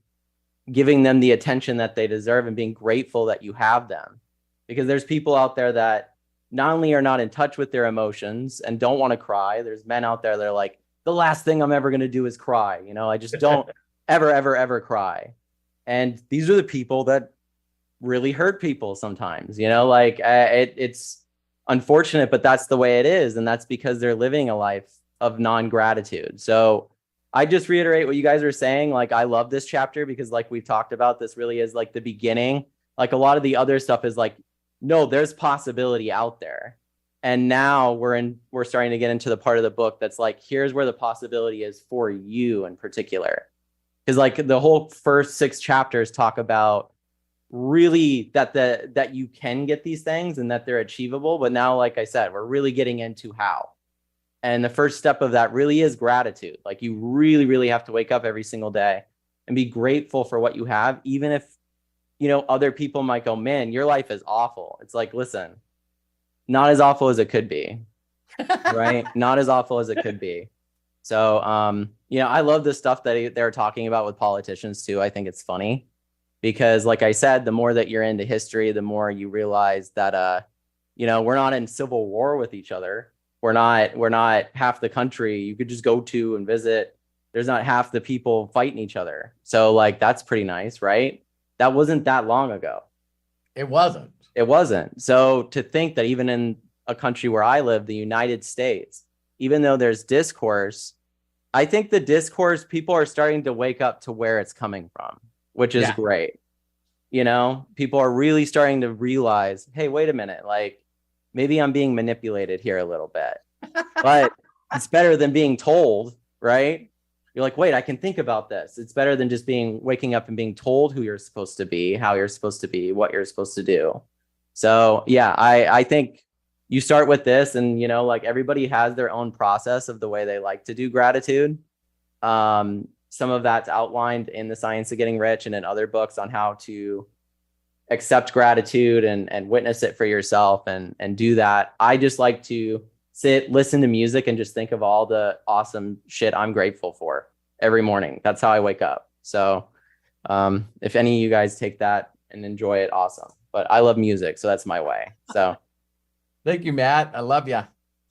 giving them the attention that they deserve, and being grateful that you have them. Because there's people out there that not only are not in touch with their emotions and don't want to cry. There's men out there that are like, the last thing I'm ever going to do is cry. I just don't ever cry. And these are the people that really hurt people sometimes, it's unfortunate, but that's the way it is. And that's because they're living a life of non-gratitude. So I just reiterate what you guys are saying. I love this chapter because we've talked about, this really is the beginning. A lot of the other stuff is no, there's possibility out there. And now we're starting to get into the part of the book that's here's where the possibility is for you in particular. Because the whole first 6 chapters talk about really that you can get these things and that they're achievable. But now, like I said, we're really getting into how. And the first step of that really is gratitude. You really, really have to wake up every single day and be grateful for what you have, even if other people might go, man, your life is awful. It's listen, not as awful as it could be, right? Not as awful as it could be. So, I love the stuff that they're talking about with politicians too. I think it's funny because, like I said, the more that you're into history, the more you realize that, we're not in civil war with each other. We're not half the country you could just go to and visit. There's not half the people fighting each other. So that's pretty nice, right? That wasn't that long ago. It wasn't. So to think that even in a country where I live, the United States, even though there's discourse, I think the discourse, people are starting to wake up to where it's coming from, which is great. People are really starting to realize, hey, wait a minute, maybe I'm being manipulated here a little bit, but it's better than being told, right? You're wait, I can think about this. It's better than just waking up and being told who you're supposed to be, how you're supposed to be, what you're supposed to do. So yeah, I think you start with this and, everybody has their own process of the way they like to do gratitude. some of that's outlined in The Science of Getting Rich and in other books on how to accept gratitude and witness it for yourself and do that. I just like to sit, listen to music, and just think of all the awesome shit I'm grateful for every morning. That's how I wake up. So if any of you guys take that and enjoy it, awesome. But I love music, so that's my way. So Thank you, Matt. I love you.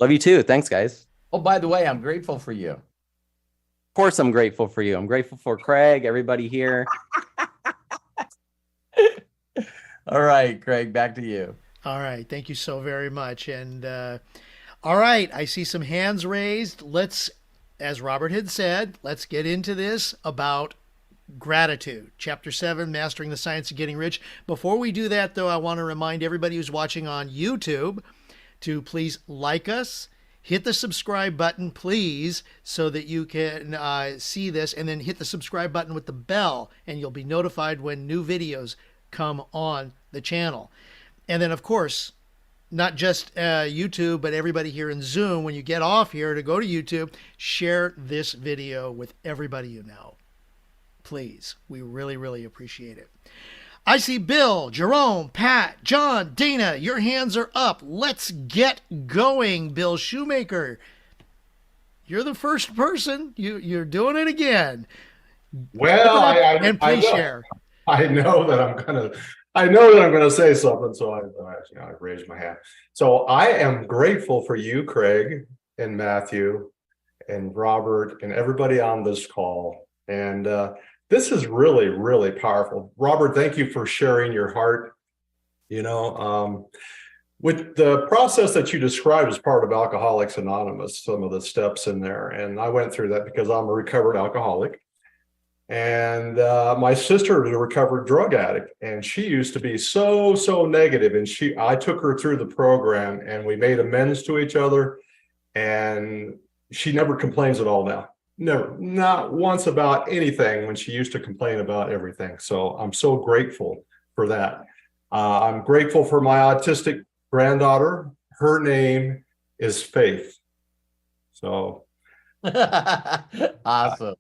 love you too. Thanks, guys. Oh, by the way, I'm grateful for you. Of course, I'm grateful for you. I'm grateful for Craig, everybody here. All right, Craig, back to you. All right. Thank you so very much. And all right, I see some hands raised. Let's, as Robert had said, let's get into this about gratitude. Chapter 7, Mastering the Science of Getting Rich. Before we do that, though, I want to remind everybody who's watching on YouTube to please like us. Hit the subscribe button, please, so that you can see this, and then hit the subscribe button with the bell, and you'll be notified when new videos come on the channel. And then, of course, not just YouTube, but everybody here in Zoom, when you get off here to go to YouTube, share this video with everybody you know. Please. We really, really appreciate it. I see Bill, Jerome, Pat, John, Dana, your hands are up. Let's get going. Bill Shoemaker, you're the first person. You're doing it again. Well, And please share. I know that I'm gonna say something, so I raised my hand. So I am grateful for you, Craig and Matthew and Robert and everybody on this call. And this is really, really powerful. Robert, thank you for sharing your heart. You know, with the process that you described as part of Alcoholics Anonymous, some of the steps in there, and I went through that because I'm a recovered alcoholic. And my sister is a recovered drug addict, and she used to be so negative. And I took her through the program, and we made amends to each other. And she never complains at all now. Never, not once about anything when she used to complain about everything. So I'm so grateful for that. I'm grateful for my autistic granddaughter. Her name is Faith. So Awesome.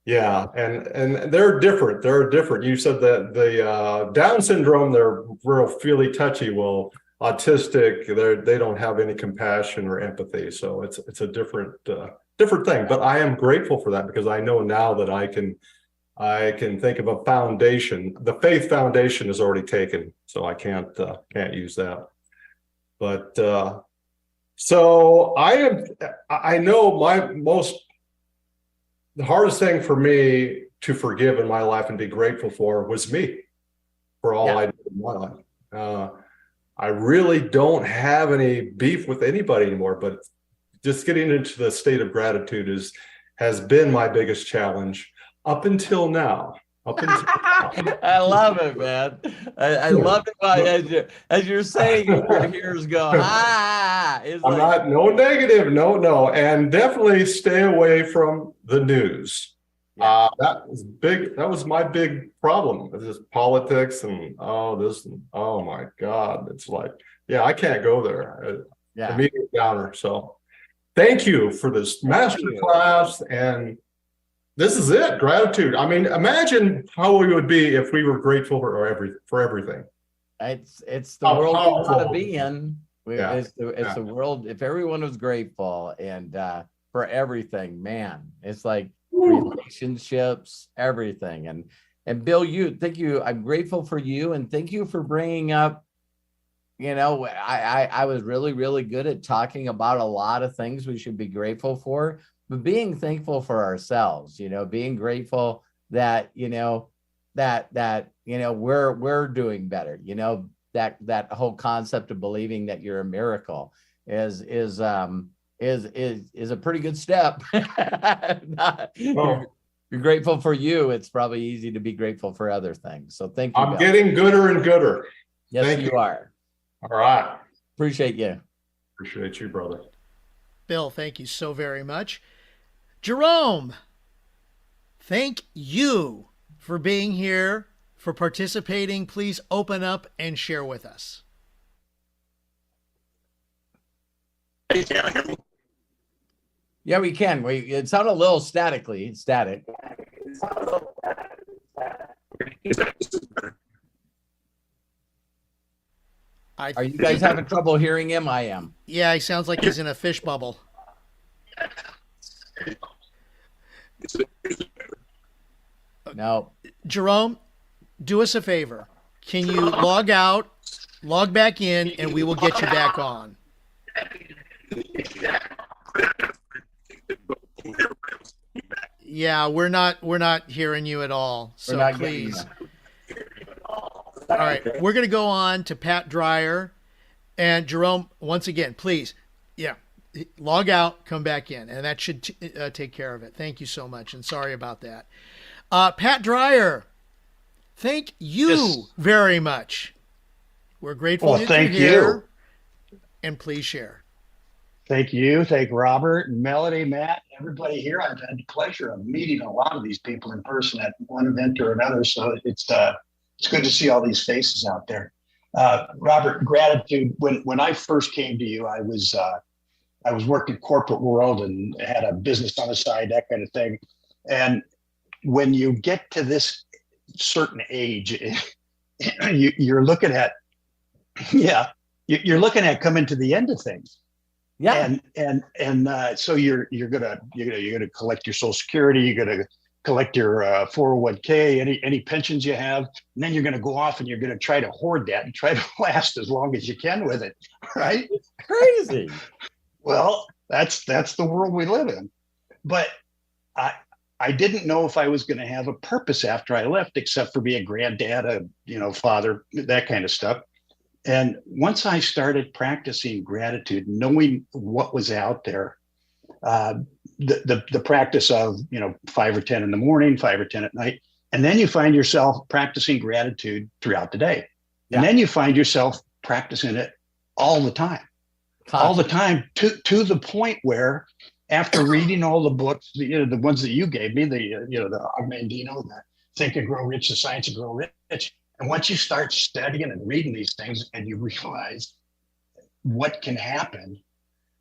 yeah, and they're different. They're different. You said that the Down syndrome, they're real feely touchy. Well, autistic, they don't have any compassion or empathy. So it's a different thing. But I am grateful for that because I know now that I can think of a foundation. The faith foundation is already taken, so I can't use that. But so I know the hardest thing for me to forgive in my life and be grateful for was me, for all I did in my life. I really don't have any beef with anybody anymore, but just getting into the state of gratitude has been my biggest challenge up until now. I love it, man. I love it as you're saying, your ears go, It's I'm not, no negative, no. And definitely stay away from the news. That was big. That was my big problem. It's just politics and oh my God. It's like, I can't go there. Immediate downer. So thank you for this master class. And this is it, gratitude. I mean, imagine how we would be if we were grateful for everything. It's the world we want to be in. It's the world. If everyone was grateful and for everything, man, it's like relationships, everything. And Bill, thank you. I'm grateful for you, and thank you for bringing up. You know, I was really, really good at talking about a lot of things we should be grateful for, but being thankful for ourselves, being grateful that, we're doing better, that whole concept of believing that you're a miracle is a pretty good step. You're grateful for you. It's probably easy to be grateful for other things. So thank you. I'm getting gooder and gooder. Yes, thank you are. All right. Appreciate you. Appreciate you, brother. Bill, thank you so very much. Jerome, thank you for being here, for participating. Please open up and share with us. Yeah, we can. It sounded a little static. Are you guys having trouble hearing him? I am. Yeah, he sounds like he's in a fish bubble. No. Jerome, do us a favor. Can you log out, log back in, and we will get you back on. Yeah, we're not hearing you at all. So please. All right, we're going to go on to Pat Dreyer. And Jerome, once again, please, log out, come back in, and that should take care of it. Thank you so much, and sorry about that. Pat Dreyer, thank you very much. We're grateful that you're here, and please share. Thank you. Thank Robert and Melody, Matt, everybody here. I've had the pleasure of meeting a lot of these people in person at one event or another, so it's good to see all these faces out there. Robert, gratitude. When I first came to you, I was working corporate world and had a business on the side, that kind of thing. And when you get to this certain age, you're looking at, you're looking at coming to the end of things. Yeah. And so you're gonna collect your Social Security, you're gonna collect your 401k, any pensions you have, and then you're gonna go off and you're gonna try to hoard that and try to last as long as you can with it, right? It's crazy. Well, that's the world we live in. But I didn't know if I was going to have a purpose after I left, except for being a granddad, a father, that kind of stuff. And once I started practicing gratitude, knowing what was out there, the practice of 5 or 10 in the morning, 5 or 10 at night, and then you find yourself practicing gratitude throughout the day, and then you find yourself practicing it all the time. All the time, to the point where, after reading all the books, the ones that you gave me, the Og Mandino, the Think and Grow Rich, the Science of Grow Rich, and once you start studying and reading these things, and you realize what can happen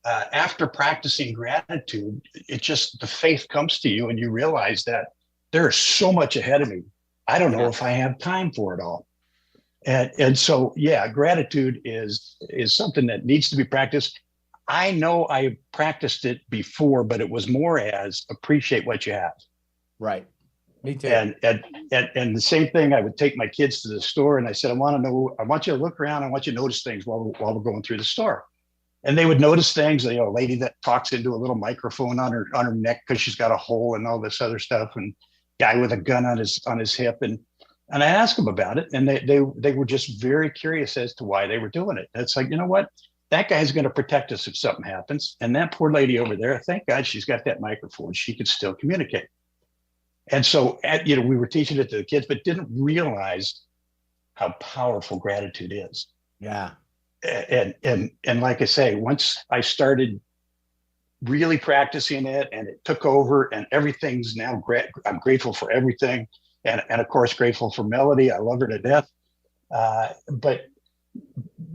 after practicing gratitude, the faith comes to you, and you realize that there's so much ahead of me. I don't know if I have time for it all. And so, gratitude is something that needs to be practiced. I know I practiced it before, but it was more as appreciate what you have. Right. Me too. And the same thing, I would take my kids to the store and I said, I want you to look around. I want you to notice things while we're going through the store. And they would notice things, a lady that talks into a little microphone on her neck because she's got a hole and all this other stuff, and guy with a gun on his hip. And I asked them about it, and they were just very curious as to why they were doing it. It's like, you know what? That guy's going to protect us if something happens. And that poor lady over there, thank God she's got that microphone. She could still communicate. And so, we were teaching it to the kids, but didn't realize how powerful gratitude is. Yeah. And like I say, once I started really practicing it and it took over, and everything's now I'm grateful for everything. And of course, grateful for Melody. I love her to death. But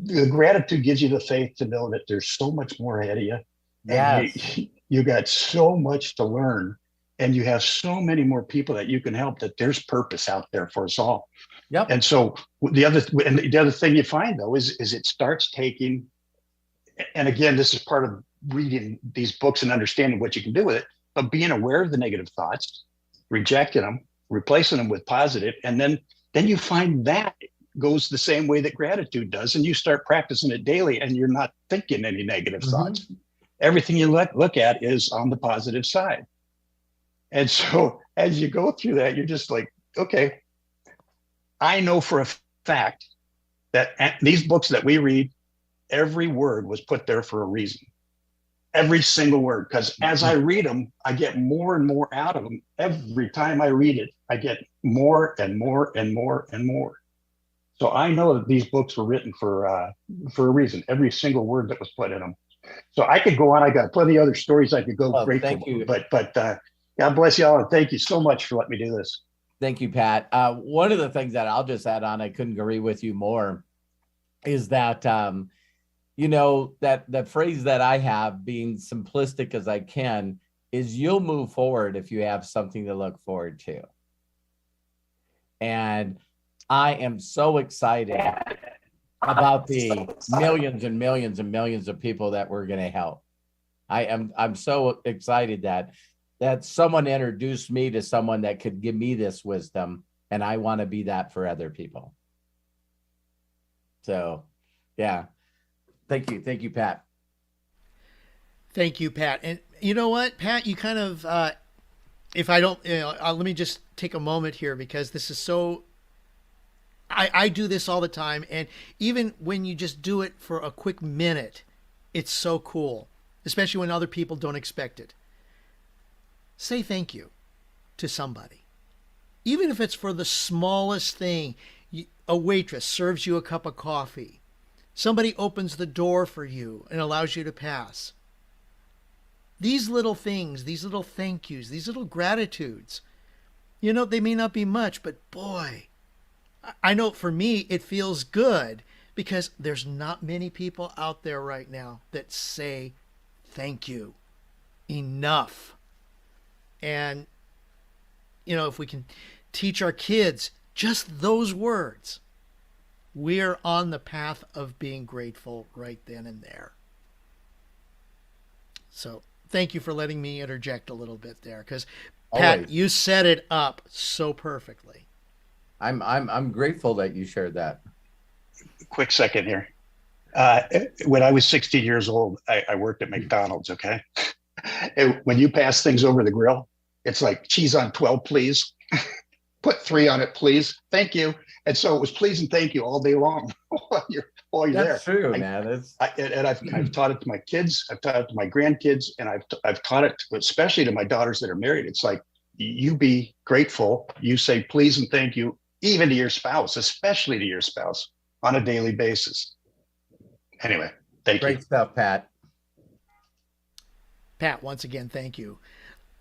the gratitude gives you the faith to know that there's so much more ahead of you. Yes. You got so much to learn, and you have so many more people that you can help, that there's purpose out there for us all. Yep. And so the other thing you find, though, is it starts taking, and again, this is part of reading these books and understanding what you can do with it, but being aware of the negative thoughts, rejecting them, replacing them with positive, and then you find that goes the same way that gratitude does, and you start practicing it daily, and you're not thinking any negative thoughts. Everything you look at is on the positive side. And so as you go through that, you're just like, okay, I know for a fact that these books that we read, every word was put there for a reason. Every single word, because as I read them, I get more and more out of them. Every time I read it, I get more and more and more and more. So I know that these books were written for a reason. Every single word that was put in them. So I could go on. I got plenty of other stories I could go. Well, grateful, thank you. But God bless y'all, and thank you so much for letting me do this. Thank you, Pat. One of the things that I'll just add on, I couldn't agree with you more, is that you know, that phrase that I have, being simplistic as I can, is you'll move forward if you have something to look forward to. And I am so excited about the millions and millions and millions of people that we're going to help. I'm so excited that someone introduced me to someone that could give me this wisdom, and I want to be that for other people. So, yeah. Thank you, Pat. Thank you, Pat. And you know what, Pat, you kind of, if I don't, let me just take a moment here, because this is so, I do this all the time. And even when you just do it for a quick minute, it's so cool, especially when other people don't expect it. Say thank you to somebody, even if it's for the smallest thing. A waitress serves you a cup of coffee. Somebody opens the door for you and allows you to pass. These little things, these little thank yous, these little gratitudes, they may not be much, but boy, I know for me, it feels good, because there's not many people out there right now that say thank you enough. And, if we can teach our kids just those words, we're on the path of being grateful right then and there. So thank you for letting me interject a little bit there, because Pat, Always. You set it up so perfectly. I'm grateful that you shared that. Quick second here. When I was 16 years old, I worked at McDonald's. Okay. And when you pass things over the grill, it's like cheese on 12, please. Put 3 on it, please. Thank you. And so it was please and thank you all day long while you're That's there. true, man. I've taught it to my kids. I've taught it to my grandkids, and I've taught it especially to my daughters that are married. It's like, you be grateful. You say please and thank you, even to your spouse, especially to your spouse, on a daily basis. Anyway, thank you. Great stuff, Pat. Pat, once again, thank you.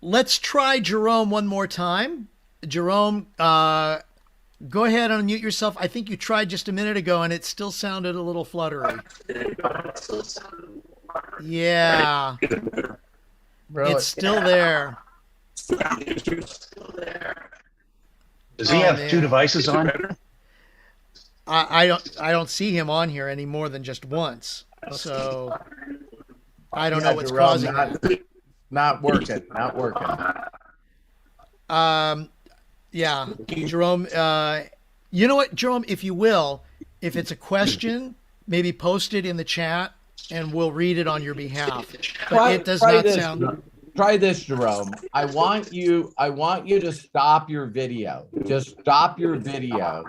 Let's try Jerome one more time. Jerome, go ahead and unmute yourself. I think you tried just a minute ago and it still sounded a little fluttery. Yeah. Really? It's still there. Does he have 2 devices on? I don't see him on here any more than just once. So I don't know what's Jerome, causing it. Not working. Not working. Yeah, Jerome, you know what, Jerome, if you will, if it's a question, maybe post it in the chat and we'll read it on your behalf. But it does not sound. Try this, Jerome. I want you to stop your video. Just stop your video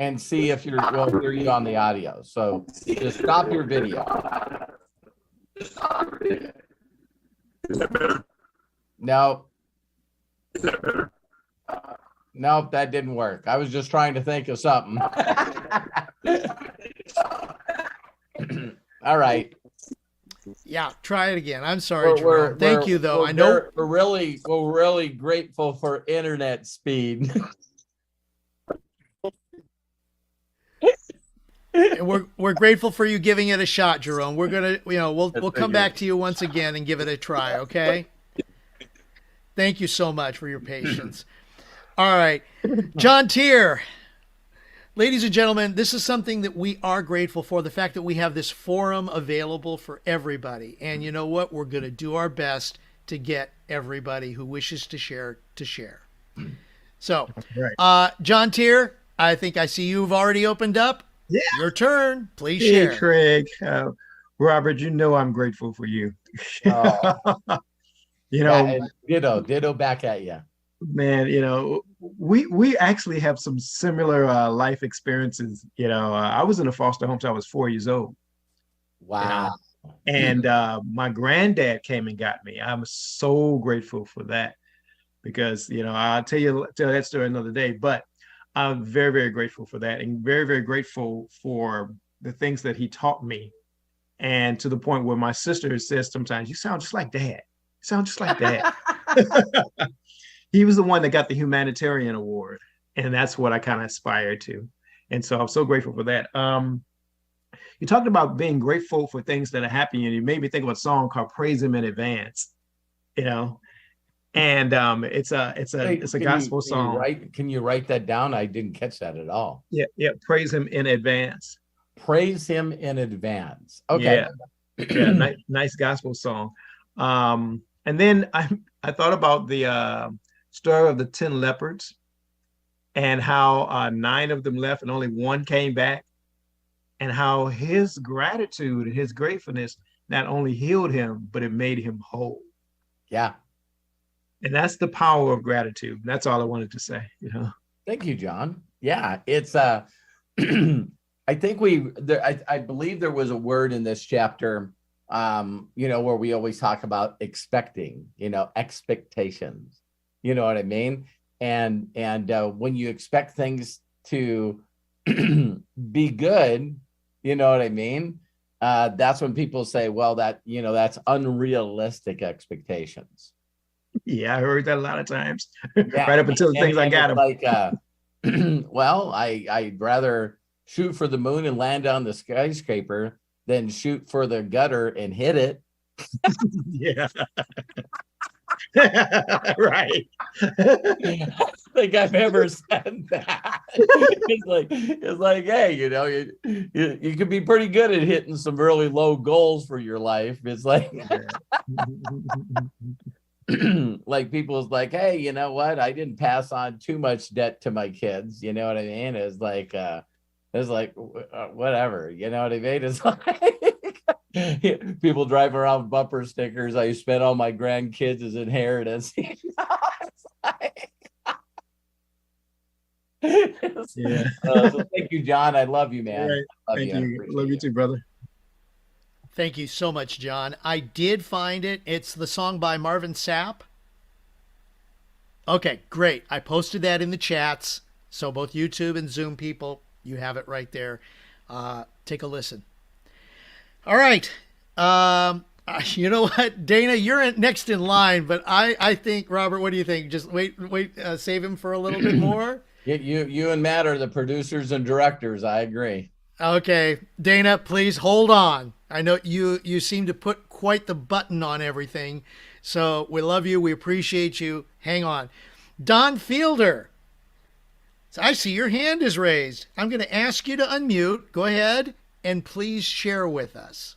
and see if we'll hear you on the audio. So just stop your video. Is that better? No. Is that better? Nope, that didn't work. I was just trying to think of something. All right. Yeah, try it again. I'm sorry, Jerome. Thank you, though. I know we're really grateful for internet speed. and we're grateful for you giving it a shot, Jerome. We're gonna, we'll come back to you once again and give it a try. Okay. Thank you so much for your patience. All right, John Tier. Ladies and gentlemen, this is something that we are grateful for, the fact that we have this forum available for everybody. And you know what? We're going to do our best to get everybody who wishes to share to share. So, John Tier, I think I see you've already opened up. Yeah. Your turn. Please share. Hey, Craig. Robert, I'm grateful for you. Ditto back at you. Man, we actually have some similar life experiences. I was in a foster home till I was 4 years old. Wow. And my granddad came and got me. I'm so grateful for that, because I'll tell that story another day. But I'm very, very grateful for that, and very, very grateful for the things that he taught me. And to the point where my sister says sometimes, "You sound just like Dad. You sound just like Dad." He was the one that got the humanitarian award, and that's what I kind of aspired to. And so I'm so grateful for that. you talked about being grateful for things that are happening, and you made me think of a song called "Praise Him in Advance." You know, and it's a gospel song. Can you write that down? I didn't catch that at all. Yeah, yeah. Praise Him in advance. Praise Him in advance. Okay. Yeah, yeah. Nice gospel song. And then I thought about the story of the 10 lepers and how 9 of them left and only 1 came back, and how his gratitude and his gratefulness not only healed him, but it made him whole. Yeah. And that's the power of gratitude. That's all I wanted to say, Thank you, John. Yeah, it's I think I believe there was a word in this chapter, where we always talk about expecting, expectations. You know what I mean? And when you expect things to be good, you know what I mean? That's when people say, well, that's unrealistic expectations. Yeah, I heard that a lot of times. Yeah. Right up until the things I got them. Like, well, I'd rather shoot for the moon and land on the skyscraper than shoot for the gutter and hit it. Yeah. Right. I don't think I've ever said that. It's like, hey, you could be pretty good at hitting some really low goals for your life. It's like, like people's like, hey, you know what? I didn't pass on too much debt to my kids. You know what I mean? It's like, whatever. You know what I mean? It's like people drive around bumper stickers. I spent all my grandkids as inheritance. Yeah. So thank you, John. I love you, man. Right. Thank you. Love you too, brother. Thank you so much, John. I did find it. It's the song by Marvin Sapp. Okay, great. I posted that in the chats. So both YouTube and Zoom people, you have it right there. Take a listen. All right. You know what, Dana, you're next in line, but I think, Robert, what do you think? Just wait, save him for a little bit more. You and Matt are the producers and directors. I agree. Okay, Dana, please hold on. I know you seem to put quite the button on everything. So we love you. We appreciate you. Hang on. Don Fielder. So I see your hand is raised. I'm going to ask you to unmute. Go ahead and please share with us.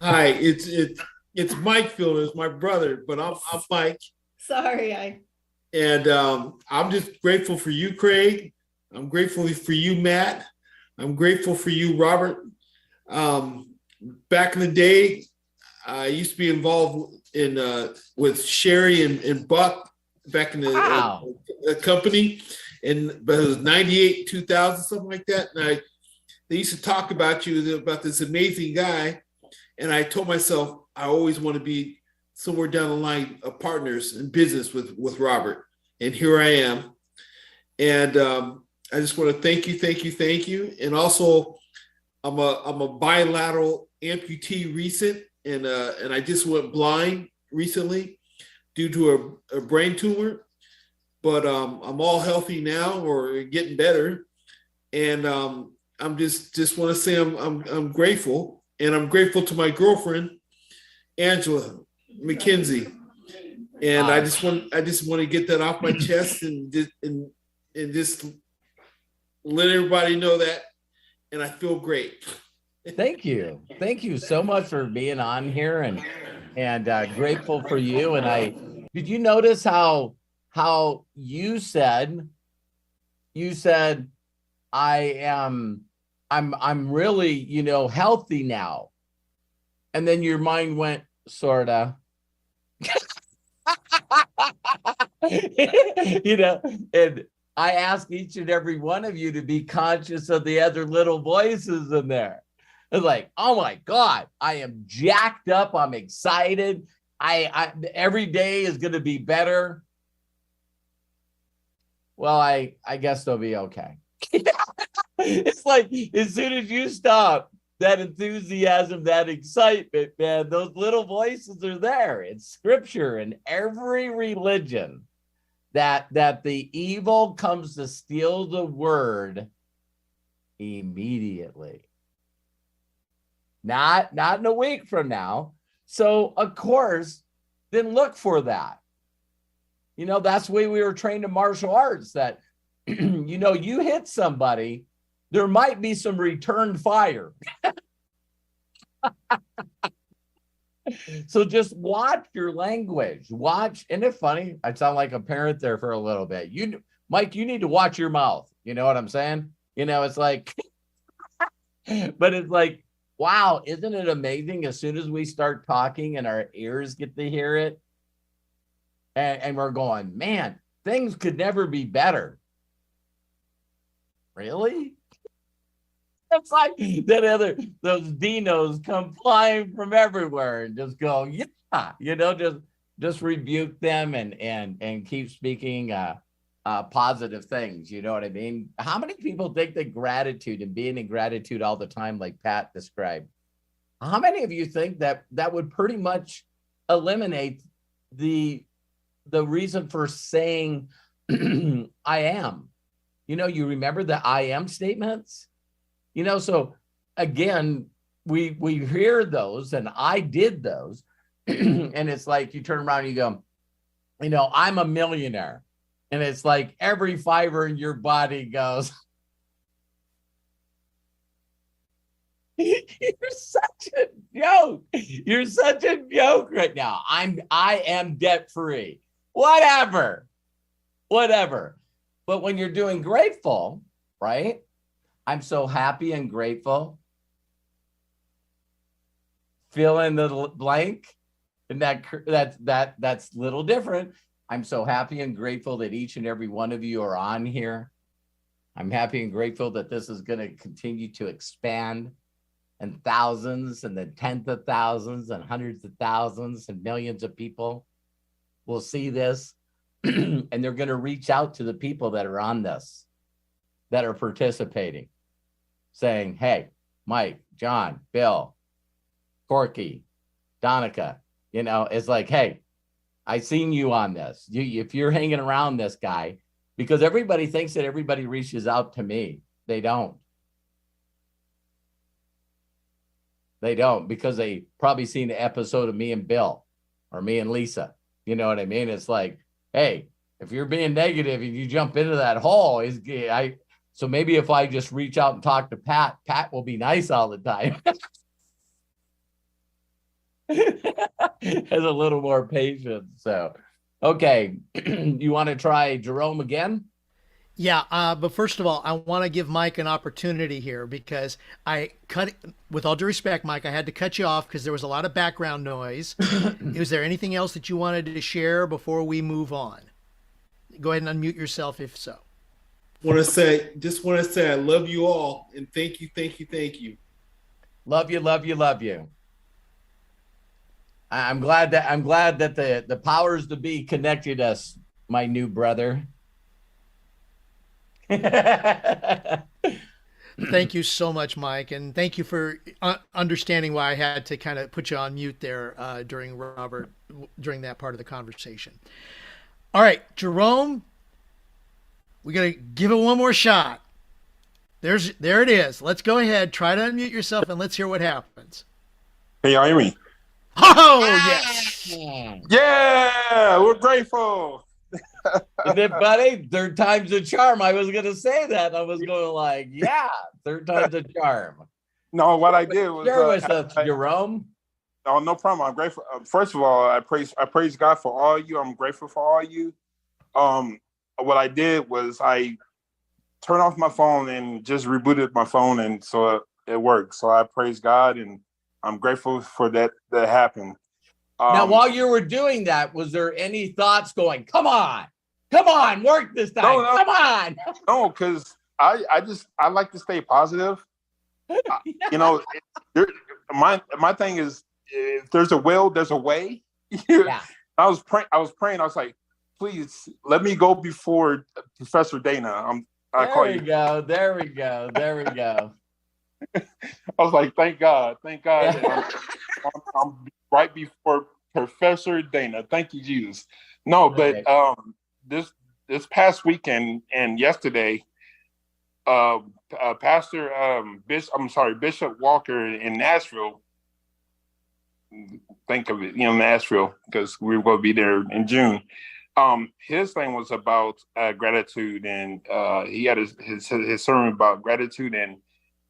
Hi, it's Mike Fielder. It's my brother, but I'm Mike. Sorry, And I'm just grateful for you, Craig. I'm grateful for you, Matt. I'm grateful for you, Robert. Back in the day, I used to be involved in with Sherry and Buck back in the company, but it was 98, 2000, something like that. And they used to talk about this amazing guy, and I told myself I always want to be somewhere down the line of partners in business with Robert, and here I am. And I just want to thank you. And also, I'm a bilateral amputee recent, and I just went blind recently due to a brain tumor, but I'm all healthy now, or getting better. And I'm just want to say I'm grateful, and I'm grateful to my girlfriend, Angela McKenzie. And I just want to get that off my chest and just let everybody know that, and I feel great. Thank you so much for being on here, and grateful for you. And did you notice how you said I'm really healthy now, and then your mind went sorta. And I ask each and every one of you to be conscious of the other little voices in there. It's like, oh my God, I am jacked up. I'm excited. I every day is going to be better. Well, I guess they'll be okay. It's like, as soon as you stop, that enthusiasm, that excitement, man, those little voices are there. It's scripture in every religion that the evil comes to steal the word immediately. not in a week from now. So of course, then look for that. That's the way we were trained in martial arts, that, you hit somebody, there might be some return fire. So just watch your language. Watch. Isn't it funny? I sound like a parent there for a little bit. Mike, you need to watch your mouth. You know what I'm saying? It's like, but it's like, wow, isn't it amazing? As soon as we start talking and our ears get to hear it, and we're going, man, things could never be better. Really? It's like those dinos come flying from everywhere and just go, yeah, just rebuke them and keep speaking positive things. You know what I mean? How many people think that gratitude and being in gratitude all the time, like Pat described, how many of you think that would pretty much eliminate the reason for saying I am? You remember the I am statements? So again, we hear those, and I did those. And it's like you turn around and you go, I'm a millionaire. And it's like every fiber in your body goes, you're such a joke. You're such a joke right now. I am debt free. Whatever. But when you're doing grateful, right? I'm so happy and grateful. Fill in the blank. And that's a little different. I'm so happy and grateful that each and every one of you are on here. I'm happy and grateful that this is going to continue to expand, and thousands and then tens of thousands and hundreds of thousands and millions of people will see this. And they're going to reach out to the people that are on this, that are participating, saying, hey, Mike, John, Bill, Corky, Donica, it's like, hey, I seen you on this. If you're hanging around this guy, because everybody thinks that everybody reaches out to me. They don't. Because they probably seen an episode of me and Bill or me and Lisa. You know what I mean? It's like, hey, if you're being negative and you jump into that hole, so maybe if I just reach out and talk to Pat will be nice all the time. Has a little more patience. So, okay. You want to try Jerome again? Yeah, but first of all, I want to give Mike an opportunity here, because with all due respect, Mike, I had to cut you off because there was a lot of background noise. Is there anything else that you wanted to share before we move on? Go ahead and unmute yourself if so. Want to say I love you all, and thank you. Love you. I'm glad that the powers to be connected us, my new brother. Thank you so much, Mike, and thank you for understanding why I had to kind of put you on mute there during that part of the conversation. All right, Jerome, we got to give it one more shot. There it is. Let's go ahead, try to unmute yourself, and let's hear what happens. Can y'all hear me? Oh, yes. Yeah, we're grateful. Isn't it funny? Third time's a charm. I was going to say that. I was going like, yeah, third time's a charm. No, what I did was Share with us, Jerome. No problem. I'm grateful. First of all, I praise God for all you. I'm grateful for all you. What I did was I turned off my phone and just rebooted my phone, and so it worked. So I praise God, and I'm grateful for that happened. Now, while you were doing that, was there any thoughts going, come on, work this time, come on? No, because I like to stay positive. My thing is, if there's a will, there's a way. Yeah. I was praying. I was like, please let me go before Professor Dana. There we go. I was like, thank God. Yeah. I'm right before Professor Dana. Thank you, Jesus. No, but this past weekend and yesterday, Pastor Bishop Walker in Nashville. Think of it, Nashville, because we were going to be there in June. His thing was about gratitude, and he had his sermon about gratitude. And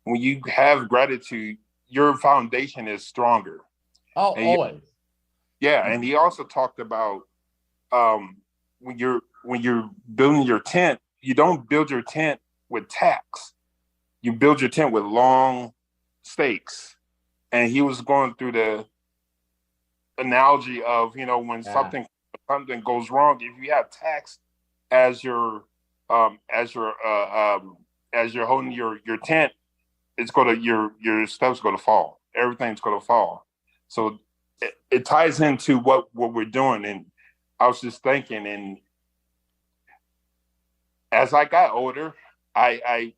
when you have gratitude, your foundation is stronger. Oh, and always. Yeah, and he also talked about when you're building your tent, you don't build your tent with tacks. You build your tent with long stakes. And he was going through the analogy of, when something goes wrong, if you have tacks as you're holding your tent, it's your stuff's gonna fall. Everything's gonna fall. So it ties into what we're doing. And I was just thinking, and as I got older, I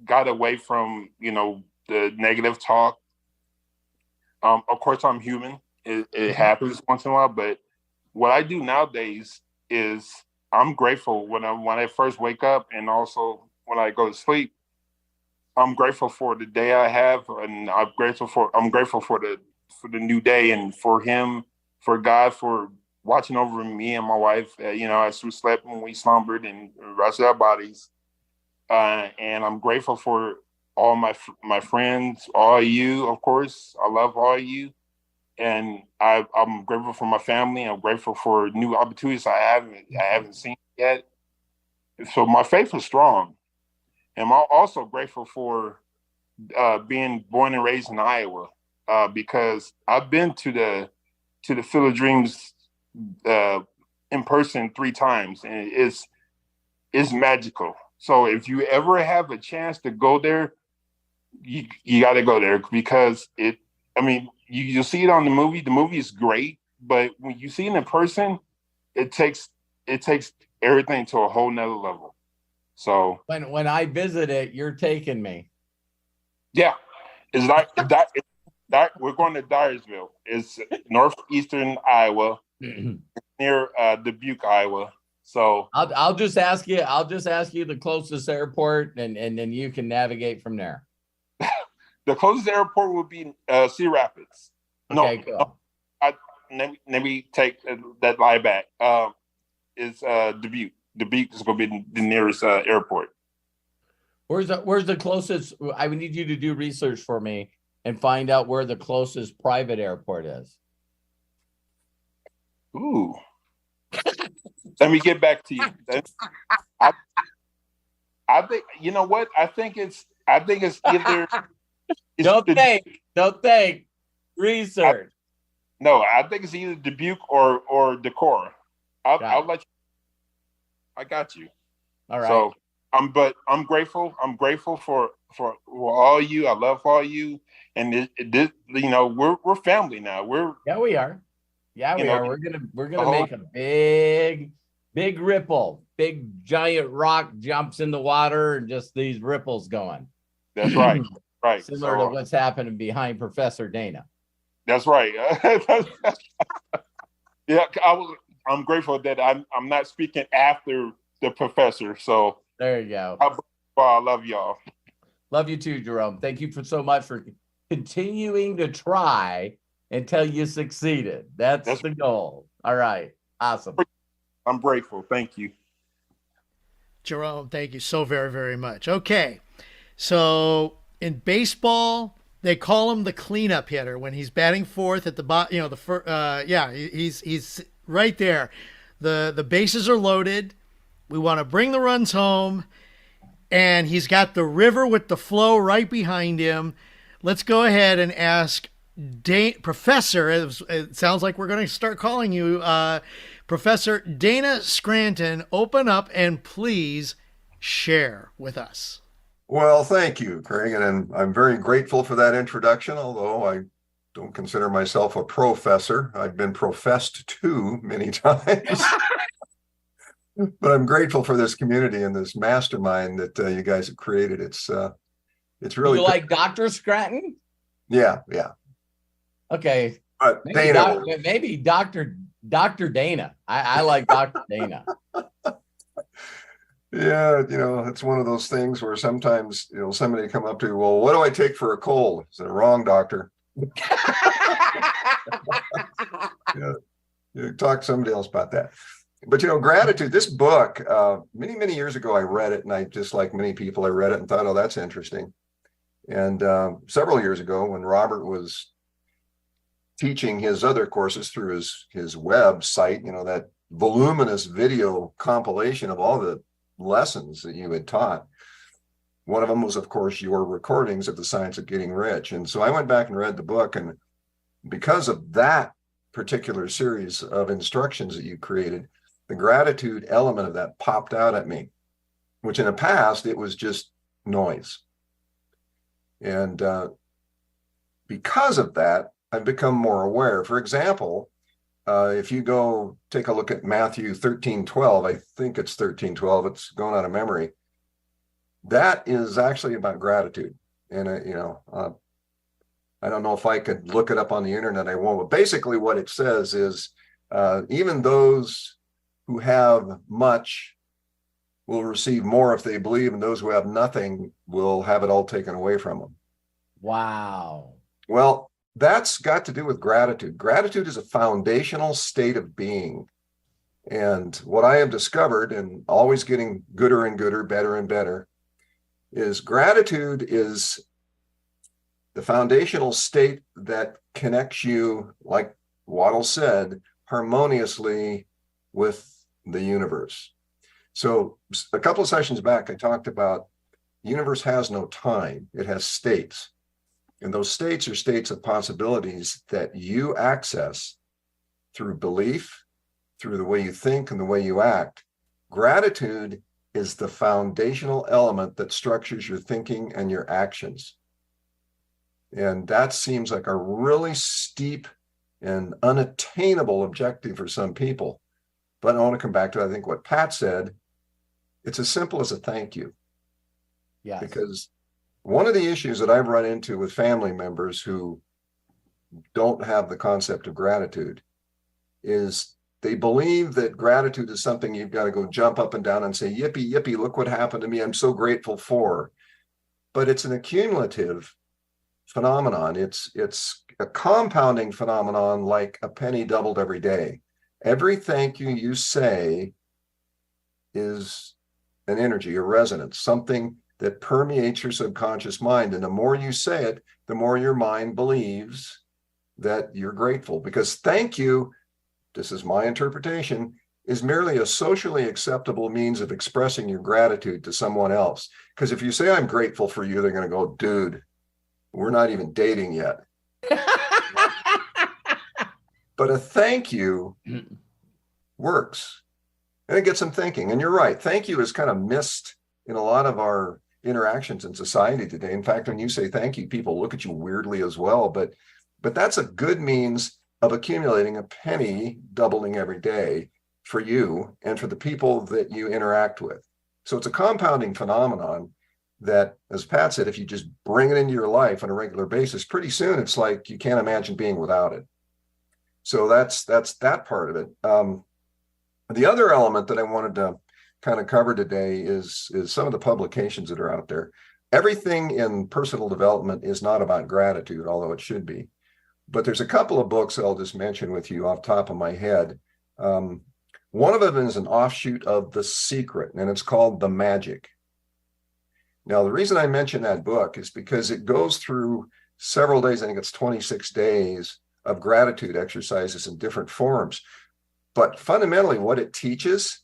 got away from, the negative talk. Of course, I'm human. It happens once in a while, but what I do nowadays is I'm grateful when I first wake up, and also when I go to sleep. I'm grateful for the day I have, and I'm grateful for the new day, and for him, for God, for watching over me and my wife, as we slept and we slumbered and rested our bodies. And I'm grateful for all my friends, all of you, of course. I love all of you. And I'm grateful for my family. I'm grateful for new opportunities I haven't seen yet. So my faith is strong. And I'm also grateful for being born and raised in Iowa, because I've been to the Field of Dreams in person 3 times, and it's magical. So if you ever have a chance to go there, you got to go there, because you'll see it on the movie. The movie is great, but when you see it in person, it takes everything to a whole nother level. So when I visit it, you're taking me. Yeah, it's like that. We're going to Dyersville. It's northeastern Iowa, near Dubuque, Iowa. So I'll just ask you the closest airport, and then you can navigate from there. The closest airport would be Cedar Rapids. Okay, cool. Let me take that lie back. It's Dubuque. Dubuque is going to be the nearest airport. Where's the closest? I would need you to do research for me and find out where the closest private airport is. Ooh. Let me get back to you. I think, you know what? I think it's either. Don't think. Research. I think it's either Dubuque or Decorah. I'll let you. I got you. All right. So I'm grateful. I'm grateful for all you. I love all you. And we're family now. We are. Yeah, we are. We're gonna make a big ripple. Big giant rock jumps in the water, and just these ripples going. That's right. Right. Similar to what's happening behind Professor Dana. That's right. Yeah, I'm grateful that I'm not speaking after the professor. So there you go. I love y'all. Love you too, Jerome. Thank you so much for continuing to try until you succeeded. That's the goal. All right. Awesome. I'm grateful. Thank you. Jerome, thank you so very, very much. Okay. So in baseball, they call him the cleanup hitter when he's batting fourth at the bottom. He's right there. The bases are loaded. We want to bring the runs home, and he's got the river with the flow right behind him. Let's go ahead and ask Professor. It sounds like we're going to start calling you Professor Dana Scranton. Open up and please share with us. Well, thank you, Craig, and I'm very grateful for that introduction, although I don't consider myself a professor. I've been professed to many times. But I'm grateful for this community and this mastermind that you guys have created. It's really... You like Dr. Scranton? Yeah. Okay. Maybe Dr. Dana. I like Dr. Dana. Yeah, it's one of those things where sometimes, somebody come up to you, well, what do I take for a cold? I said, wrong, doctor. Yeah, you talk to somebody else about that. But gratitude, this book, many, many years ago, I read it, and I just like many people, I read it and thought, oh, that's interesting. And several years ago, when Robert was teaching his other courses through his website, that voluminous video compilation of all the lessons that you had taught. One of them was, of course, your recordings of the Science of Getting Rich. And so I went back and read the book, and because of that particular series of instructions that you created, the gratitude element of that popped out at me, which in the past, it was just noise. And because of that, I've become more aware. For example, if you go take a look at Matthew 13:12, I think it's 13:12, it's going out of memory. That is actually about gratitude. And, I don't know if I could look it up on the internet, I won't. But basically what it says is, even those who have much will receive more if they believe, and those who have nothing will have it all taken away from them. Wow. Well, that's got to do with gratitude. Gratitude is a foundational state of being. And what I have discovered, and always getting gooder and gooder, better and better, is gratitude is the foundational state that connects you, like Waddle said, harmoniously with the universe. So a couple of sessions back, I talked about the universe has no time, it has states. And those states are states of possibilities that you access through belief, through the way you think and the way you act. Gratitude is the foundational element that structures your thinking and your actions. And that seems like a really steep and unattainable objective for some people. But I want to come back to, I think, what Pat said. It's as simple as a thank you. Yes. Because one of the issues that I've run into with family members who don't have the concept of gratitude is they believe that gratitude is something you've got to go jump up and down and say, yippee, yippee, look what happened to me, I'm so grateful for. But it's an accumulative phenomenon. It's a compounding phenomenon, like a penny doubled every day. Every thank you you say is an energy, a resonance, something that permeates your subconscious mind. And the more you say it, the more your mind believes that you're grateful. Because thank you, this is my interpretation, is merely a socially acceptable means of expressing your gratitude to someone else. Because if you say, I'm grateful for you, they're going to go, dude, we're not even dating yet. But a thank you works. And it gets them thinking. And you're right. Thank you is kind of missed in a lot of our interactions in society today. In fact, when you say thank you, people look at you weirdly as well. But that's a good means of accumulating a penny, doubling every day for you and for the people that you interact with. So it's a compounding phenomenon that, as Pat said, if you just bring it into your life on a regular basis, pretty soon it's like you can't imagine being without it. So that's that part of it. The other element that I wanted to kind of cover today is some of the publications that are out there. Everything in personal development is not about gratitude, although it should be. But there's a couple of books I'll just mention with you off the top of my head. One of them is an offshoot of The Secret, and it's called The Magic. Now, the reason I mention that book is because it goes through several days, I think it's 26 days, of gratitude exercises in different forms. But fundamentally, what it teaches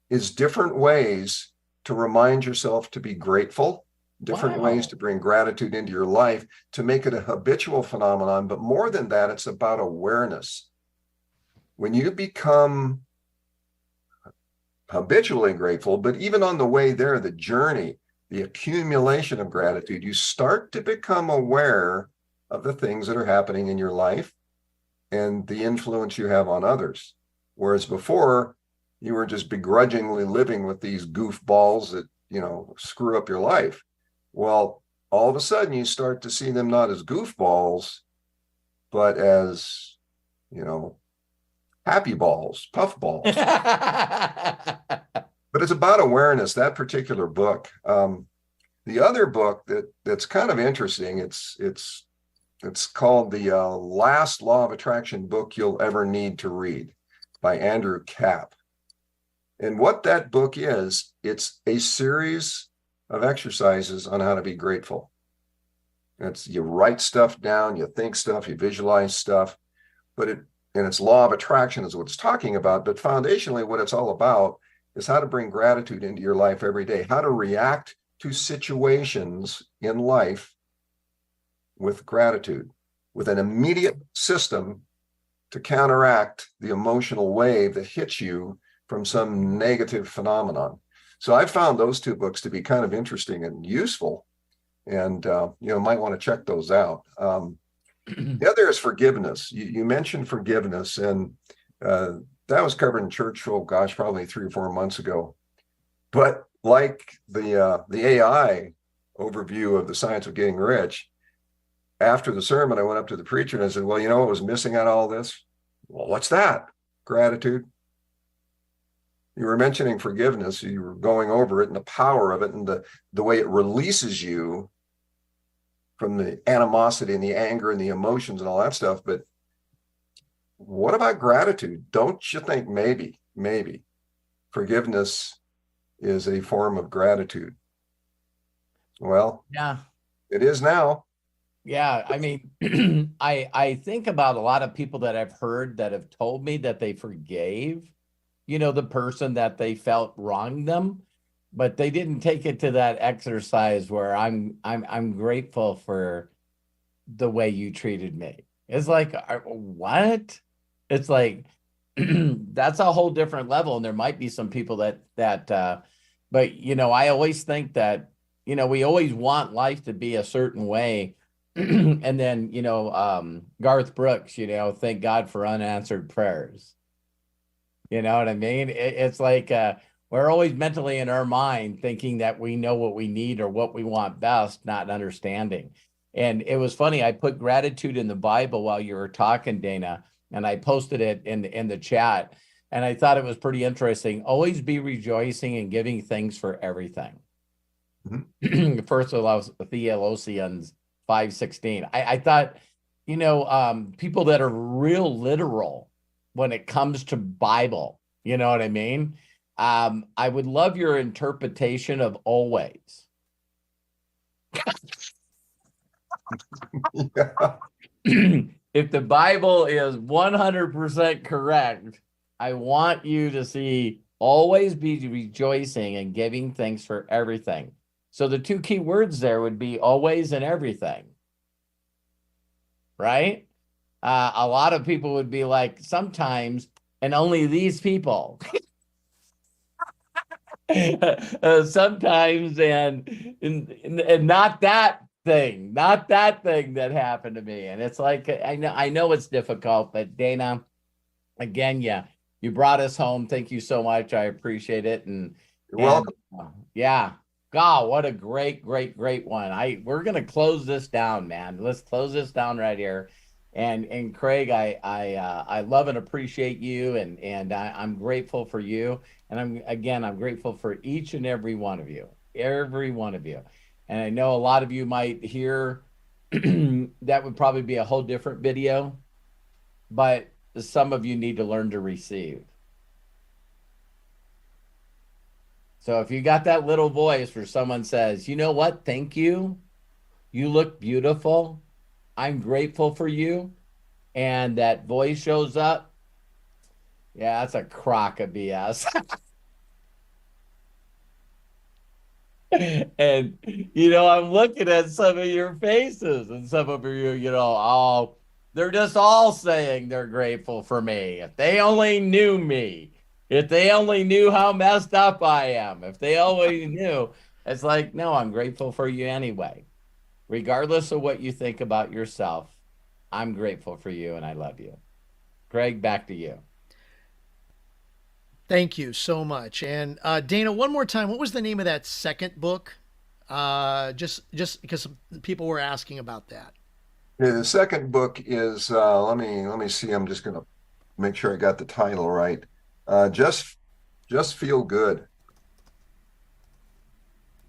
is different ways to remind yourself to be grateful, different ways to bring gratitude into your life, to make it a habitual phenomenon. But more than that, it's about awareness. When you become habitually grateful, but even on the way there, the journey, the accumulation of gratitude, you start to become aware of the things that are happening in your life and the influence you have on others. Whereas before, you were just begrudgingly living with these goofballs that, screw up your life. Well, all of a sudden you start to see them not as goofballs, but as, happy balls, puff balls. But but it's about awareness, that particular book. The other book that's kind of interesting, it's called The Last Law of Attraction Book You'll Ever Need to Read by Andrew Kapp. And what that book is, it's a series of exercises on how to be grateful. You write stuff down, you think stuff, you visualize stuff, and it's law of attraction is what it's talking about. But foundationally, what it's all about is how to bring gratitude into your life every day, how to react to situations in life with gratitude, with an immediate system to counteract the emotional wave that hits you from some negative phenomenon. So I found those two books to be kind of interesting and useful, and might want to check those out. The other is forgiveness. You mentioned forgiveness, and that was covered in church, probably 3 or 4 months ago. But like the AI overview of the science of getting rich, after the sermon, I went up to the preacher and I said, well, you know what was missing out of all this? Well, what's that? Gratitude. You were mentioning forgiveness. You were going over it and the power of it and the way it releases you from the animosity and the anger and the emotions and all that stuff. But what about gratitude? Don't you think maybe forgiveness is a form of gratitude? Well, Yeah. it is now. Yeah. I mean, I think about a lot of people that I've heard that have told me that they forgave, the person that they felt wronged them, but they didn't take it to that exercise where I'm grateful for the way you treated me. It's like, what? It's like, that's a whole different level. And there might be some people but I always think that, we always want life to be a certain way. And then, Garth Brooks, thank God for unanswered prayers. You know what I mean? It's like, we're always mentally in our mind thinking that we know what we need or what we want best, not understanding. And it was funny. I put gratitude in the Bible while you were talking, Dana, and I posted it in the chat. And I thought it was pretty interesting. Always be rejoicing and giving thanks for everything. Mm-hmm. First of all, Thessalonians 5:16. I thought, people that are real literal when it comes to Bible, you know what I mean? I would love your interpretation of always. If the Bible is 100% correct, I want you to see always be rejoicing and giving thanks for everything. So the two key words there would be always and everything, right? A lot of people would be like, sometimes, and only these people. Sometimes, and not that thing that happened to me. And it's like, I know it's difficult, but Dana, again, you brought us home. Thank you so much. I appreciate it. And you're welcome. Yeah. God, what a great one. We're going to close this down, man. Let's close this down right here. And Craig, I love and appreciate you, and I'm grateful for you. And I'm grateful for each and every one of you. And I know a lot of you might hear that would probably be a whole different video, but some of you need to learn to receive. So if you got that little voice where someone says, you know what, thank you, you look beautiful, I'm grateful for you, and that voice shows up, yeah, that's a crock of BS. And, I'm looking at some of your faces, and some of you, they're just all saying they're grateful for me. If they only knew me. If they only knew how messed up I am. If they only knew. It's like, no, I'm grateful for you anyway. Regardless of what you think about yourself, I'm grateful for you and I love you. Craig, back to you. Thank you so much. And Dana, one more time, what was the name of that second book? Just because people were asking about that. Yeah, the second book is let me see. I'm just gonna make sure I got the title right. Just feel good.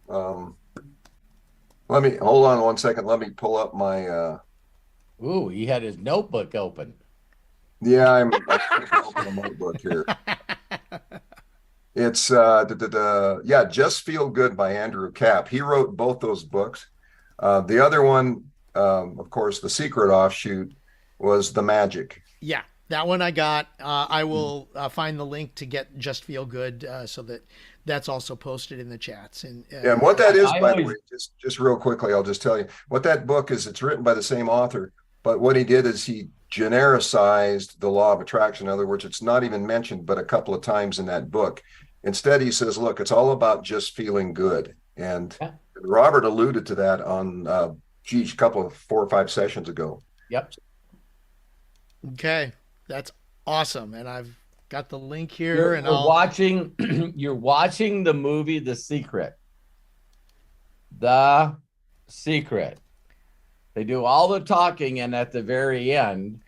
Let me hold on 1 second. Let me pull up my. Ooh, he had his notebook open. Yeah, I'm open a notebook here. It's yeah, Just Feel Good by Andrew Capp. He wrote both those books. The other one, of course, the secret offshoot was The Magic. Yeah, that one I got. I will find the link to get Just Feel Good so that that's also posted in the chats. And what that is, I by the always- way, just real quickly, I'll just tell you what that book is. It's written by the same author, but what he did is he genericized the law of attraction. In other words, it's not even mentioned but a couple of times in that book. Instead, he says, look, it's all about just feeling good. And Yeah. Robert alluded to that on a couple of 4 or 5 sessions ago. Yep. okay, that's awesome. And I've got the link here, You're, and you're I'll watching. You're watching the movie The Secret. The Secret. They do all the talking, and at the very end,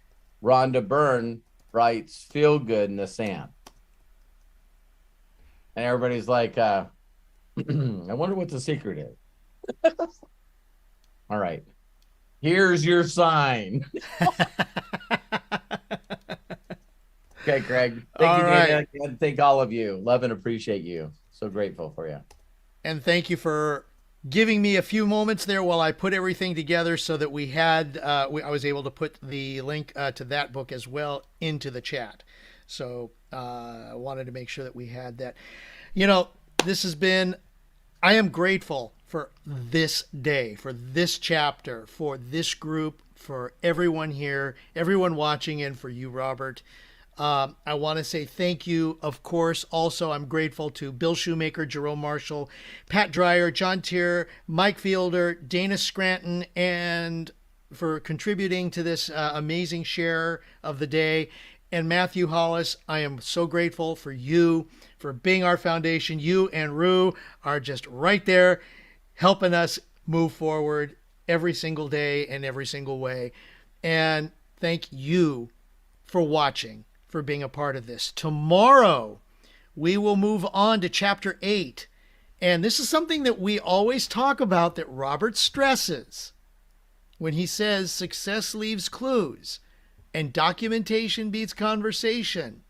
Rhonda Byrne writes "Feel Good" in the sand, and everybody's like, "I wonder what the secret is." All right, here's your sign. Okay, Craig. Thank you, All right. Dana. And thank all of you. Love and appreciate you. So grateful for you. and thank you for giving me a few moments there while I put everything together so that we had I was able to put the link to that book as well into the chat. So I wanted to make sure that we had that. You know, this has been, I am grateful for this day, for this chapter, for this group, for everyone here, everyone watching, and for you, Robert. I want to say thank you. Of course, also I'm grateful to Bill Shoemaker, Jerome Marshall, Pat Dreyer, John Tier, Mike Fielder, Dana Scranton, and for contributing to this amazing share of the day. And Matthew Hollis, I am so grateful for you, for being our foundation. You and Rue are just right there helping us move forward every single day and every single way. And thank you for watching, for being a part of this. Tomorrow, we will move on to chapter 8. And this is something that we always talk about, that Robert stresses when he says success leaves clues and documentation beats conversation.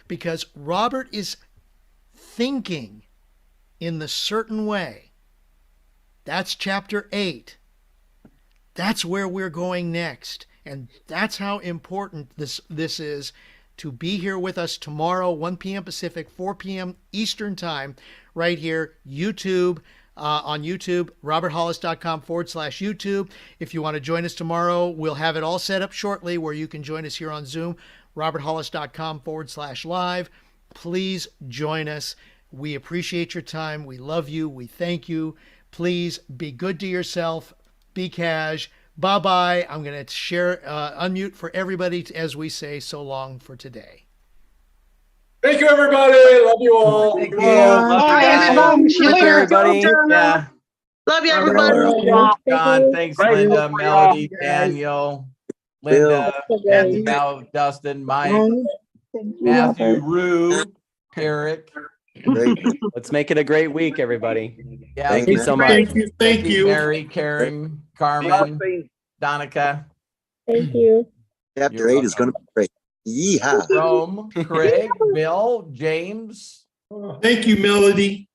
Because Robert is thinking in the certain way. That's chapter 8. That's where we're going next. And that's how important this is, to be here with us tomorrow, 1 p.m. Pacific, 4 p.m. Eastern Time, right here, YouTube, on YouTube, roberthollis.com/YouTube. If you want to join us tomorrow, we'll have it all set up shortly where you can join us here on Zoom, roberthollis.com/live. Please join us. We appreciate your time. We love you. We thank you. Please be good to yourself. Be cash. Bye-bye. I'm going to share, unmute for everybody as we say so long for today. Thank you, everybody. Love you all. Thank you. Love you guys. Thank you, everybody. Yeah. Love you, everybody. John, thanks, Linda, Melody, Daniel, Linda, and now Dustin, Mike, Matthew, Rue, Eric. Let's make it a great week, everybody. Yeah, Thank you so much. Thank you. Mary, Karen, Carmen, Donica. Thank you. Chapter 8 is going to be great. Yeehaw. Rome, Craig, Bill, James. Thank you, Melody.